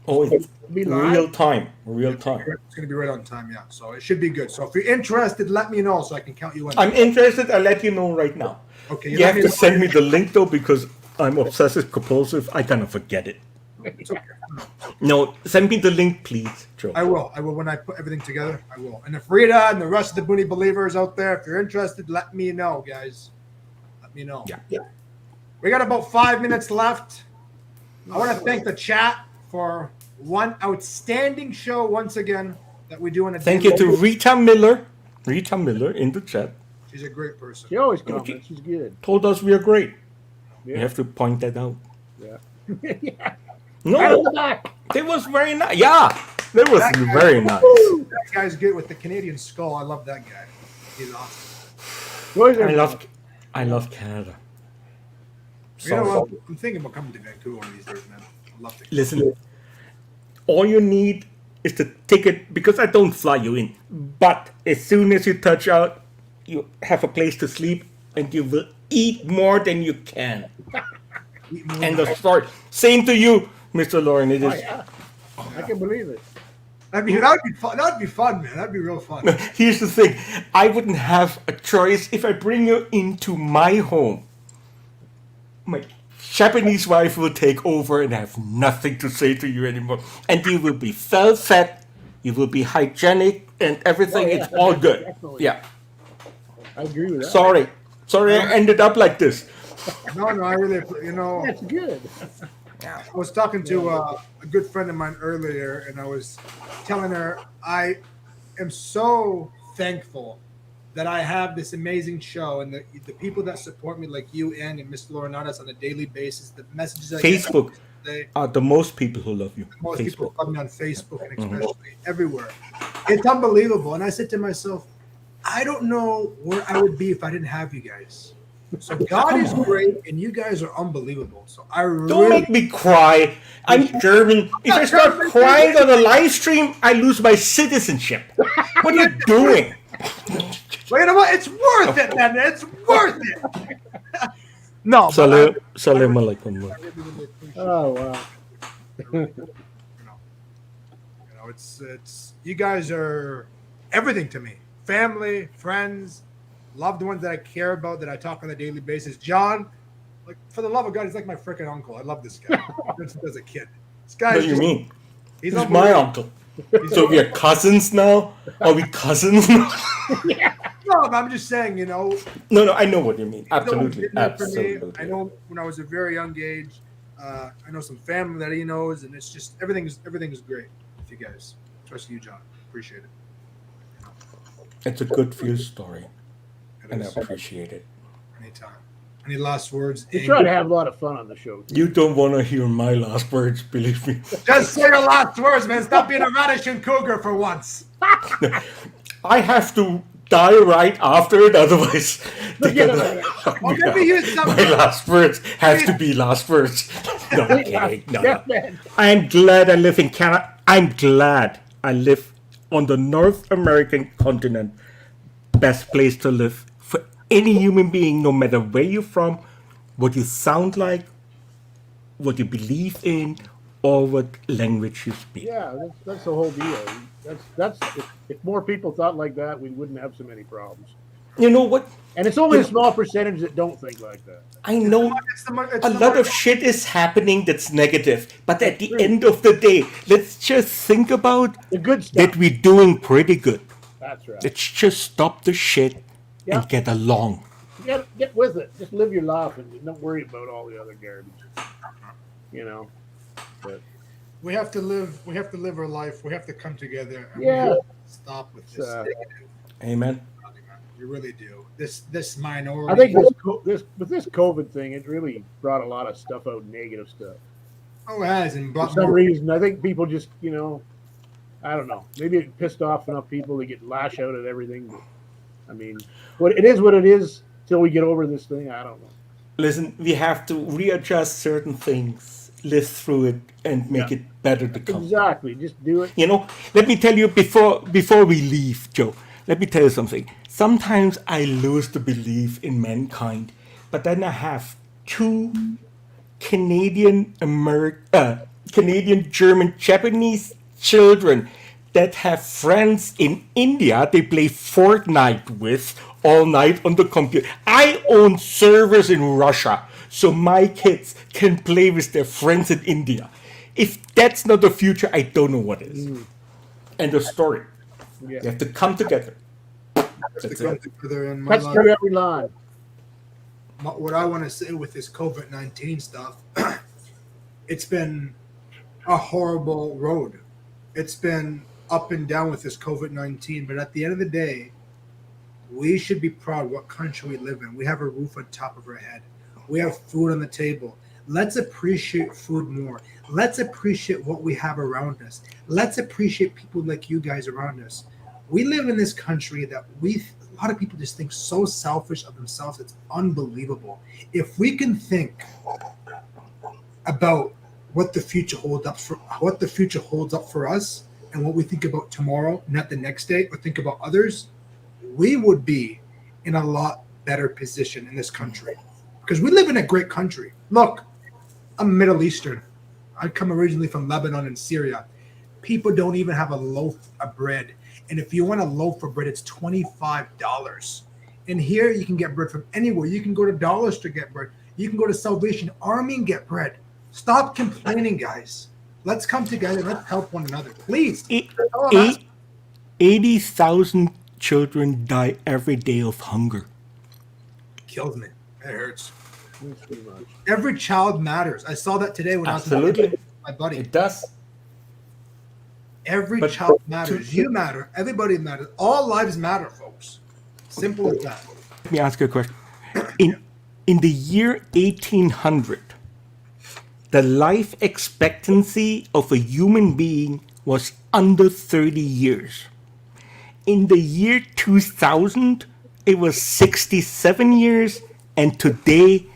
Oh, it's real time. Real time. It's going to be right on time, yeah. So it should be good. So if you're interested, let me know so I can count you in. I'm interested. I'll let you know right now. Okay. You have to send me the link, though, because I'm obsessive compulsive. I kind of forget it. It's okay. No, send me the link, please, Joe. I will. When I put everything together, I will. And if Rita and the rest of the Booney believers out there, if you're interested, let me know, guys. Let me know. Yeah. We got about 5 minutes left. I want to thank the chat for one outstanding show once again that we do on a Thank you to Rita Miller in the chat. She's a great person. She always comments. She's good. Told us we are great. Yeah. You have to point that out. Yeah. No, that was very nice. Yeah, that was very nice. That guy's good with the Canadian skull. I love that guy. He's awesome. I love Canada. You know what? I'm thinking about coming to Vancouver one of these days, man. I'd love to. Listen, all you need is the ticket, because I don't fly you in. But as soon as you touch out, you have a place to sleep, and you will eat more than you can. And the start. Same to you, Mr. Lauren. It is. Oh, yeah. I can believe it. That'd be fun. That'd be fun, man. That'd be real fun. Here's the thing. I wouldn't have a choice if I bring you into my home. My Japanese wife will take over and have nothing to say to you anymore. And you will be well fed. You will be hygienic and everything. It's all good. Definitely. Yeah. I agree with that. Sorry I ended up like this. No, I really, That's good. I was talking to a good friend of mine earlier, and I was telling her I am so thankful that I have this amazing show and the people that support me, like you and Mr. Laurenatus on a daily basis, the messages I Facebook get are the most people who love you. most Facebook. people love me on Facebook and especially everywhere. It's unbelievable. And I said to myself, I don't know where I would be if I didn't have you guys. So God is great, and you guys are unbelievable. So Don't make me cry. I'm German. If I start crying on a live stream, I lose my citizenship. What are you doing? Well, you know what? It's worth it, man. It's worth it. No. Salam alaikum. Oh wow. It's you guys are everything to me. Family, friends, loved ones that I care about, that I talk on a daily basis. John, like, for the love of God, he's like my freaking uncle. I love this guy since as a kid. This guy. What do you mean? He's my uncle. So we are cousins now? Are we cousins now? No, but I'm just saying, No, I know what you mean. Absolutely. Absolutely. I know when I was a very young age, I know some family that he knows, and it's just everything is great with you guys, especially you, John. Appreciate it. It's a good feel story, and I appreciate it. Anytime. Any last words? We try to have a lot of fun on the show. You don't want to hear my last words, believe me. Just say your last words, man. Stop being a Radisson Cougar for once. I have to die right after it, otherwise my last words have to be last words. No, I'm kidding. No. I'm glad I live in Canada. I'm glad I live on the North American continent. Best place to live for any human being, no matter where you're from, what you sound like, what you believe in, or what language you speak. Yeah, that's the whole deal. That's if more people thought like that, we wouldn't have so many problems. You know what? And it's only a small percentage that don't think like that. I know a lot of shit is happening that's negative, but at the end of the day, let's just think about the good stuff. That we're doing pretty good. That's right. Let's just stop the shit and get along. Get with it. Just live your life and don't worry about all the other garbage. But we have to live our life. We have to come together. And yeah. Stop with this negative. Amen. We really do. This minority. I think this COVID thing, it really brought a lot of stuff out, negative stuff. Oh, it has. And for some reason, I think people just, I don't know. Maybe it pissed off enough people to get lash out at everything. But, I mean, it is what it is till we get over this thing. I don't know. listen, we have to readjust certain things, live through it, and make it better to come. Exactly. Just do it. You know, let me tell you before we leave, Joe. Let me tell you something. Sometimes I lose the belief in mankind, but then I have two Canadian German, Japanese children that have friends in India they play Fortnite with all night on the computer. I own servers in Russia, so my kids can play with their friends in India. If that's not the future, I don't know what is. End of story. Yeah. You have to come together. That's it. Cuts through every line. What I want to say with this COVID-19 stuff, it's been a horrible road. It's been up and down with this COVID-19, but at the end of the day, we should be proud of what country we live in. We have a roof on top of our head. We have food on the table. Let's appreciate food more. Let's appreciate what we have around us. Let's appreciate people like you guys around us. We live in this country that a lot of people just think so selfish of themselves. It's unbelievable. If we can think about what the future holds up for us and what we think about tomorrow, not the next day, or think about others, we would be in a lot better position in this country because we live in a great country. Look, I'm Middle Eastern. I come originally from Lebanon and Syria. People don't even have a loaf of bread. And if you want a loaf of bread, it's $25. And here you can get bread from anywhere. You can go to Dollar Store to get bread. You can go to Salvation Army and get bread. Stop complaining, guys. Let's come together. Let's help one another. Please. 80,000 children die every day of hunger. Kills me. It hurts. Every child matters. I saw that today when I was Absolutely. with my buddy. It does. Every child matters. You matter. Everybody matters. All lives matter, folks. Simple as that. Let me ask you a question. In the year 1800, the life expectancy of a human being was under 30 years. In the year 2000, it was 67 years, and today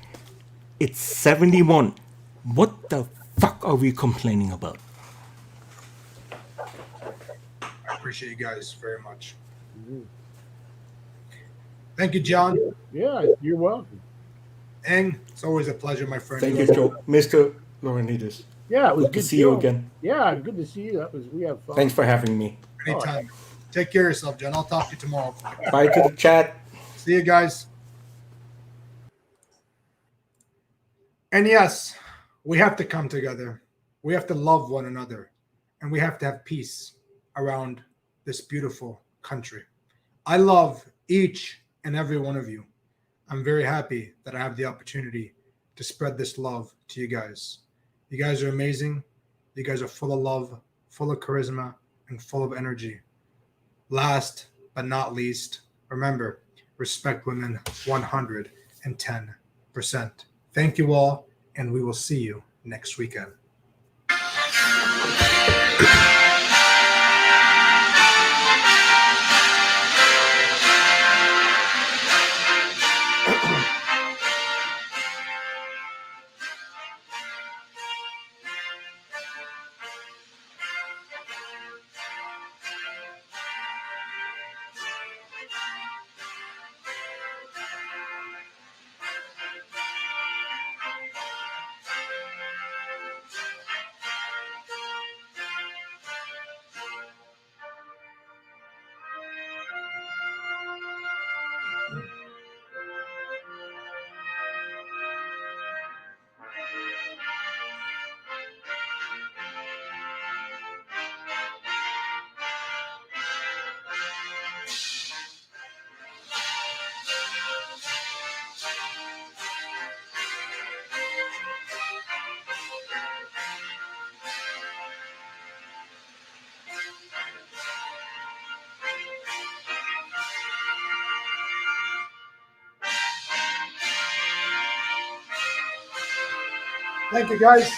it's 71. What the fuck are we complaining about? I appreciate you guys very much. Thank you, John. Yeah, you're welcome. Eng, it's always a pleasure, my friend. Thank you, Joe. Mr. Laurinaitis. Yeah, it was good to see you again. Yeah, good to see you. We have fun. Thanks for having me. Anytime. Take care of yourself, John. I'll talk to you tomorrow. Bye to the chat. See you guys. And yes, we have to come together. We have to love one another. And we have to have peace around this beautiful country. I love each and every one of you. I'm very happy that I have the opportunity to spread this love to you guys. You guys are amazing. You guys are full of love, full of charisma, and full of energy. Last but not least, remember, respect women 110%. Thank you all, and we will see you next weekend. Thank you, guys.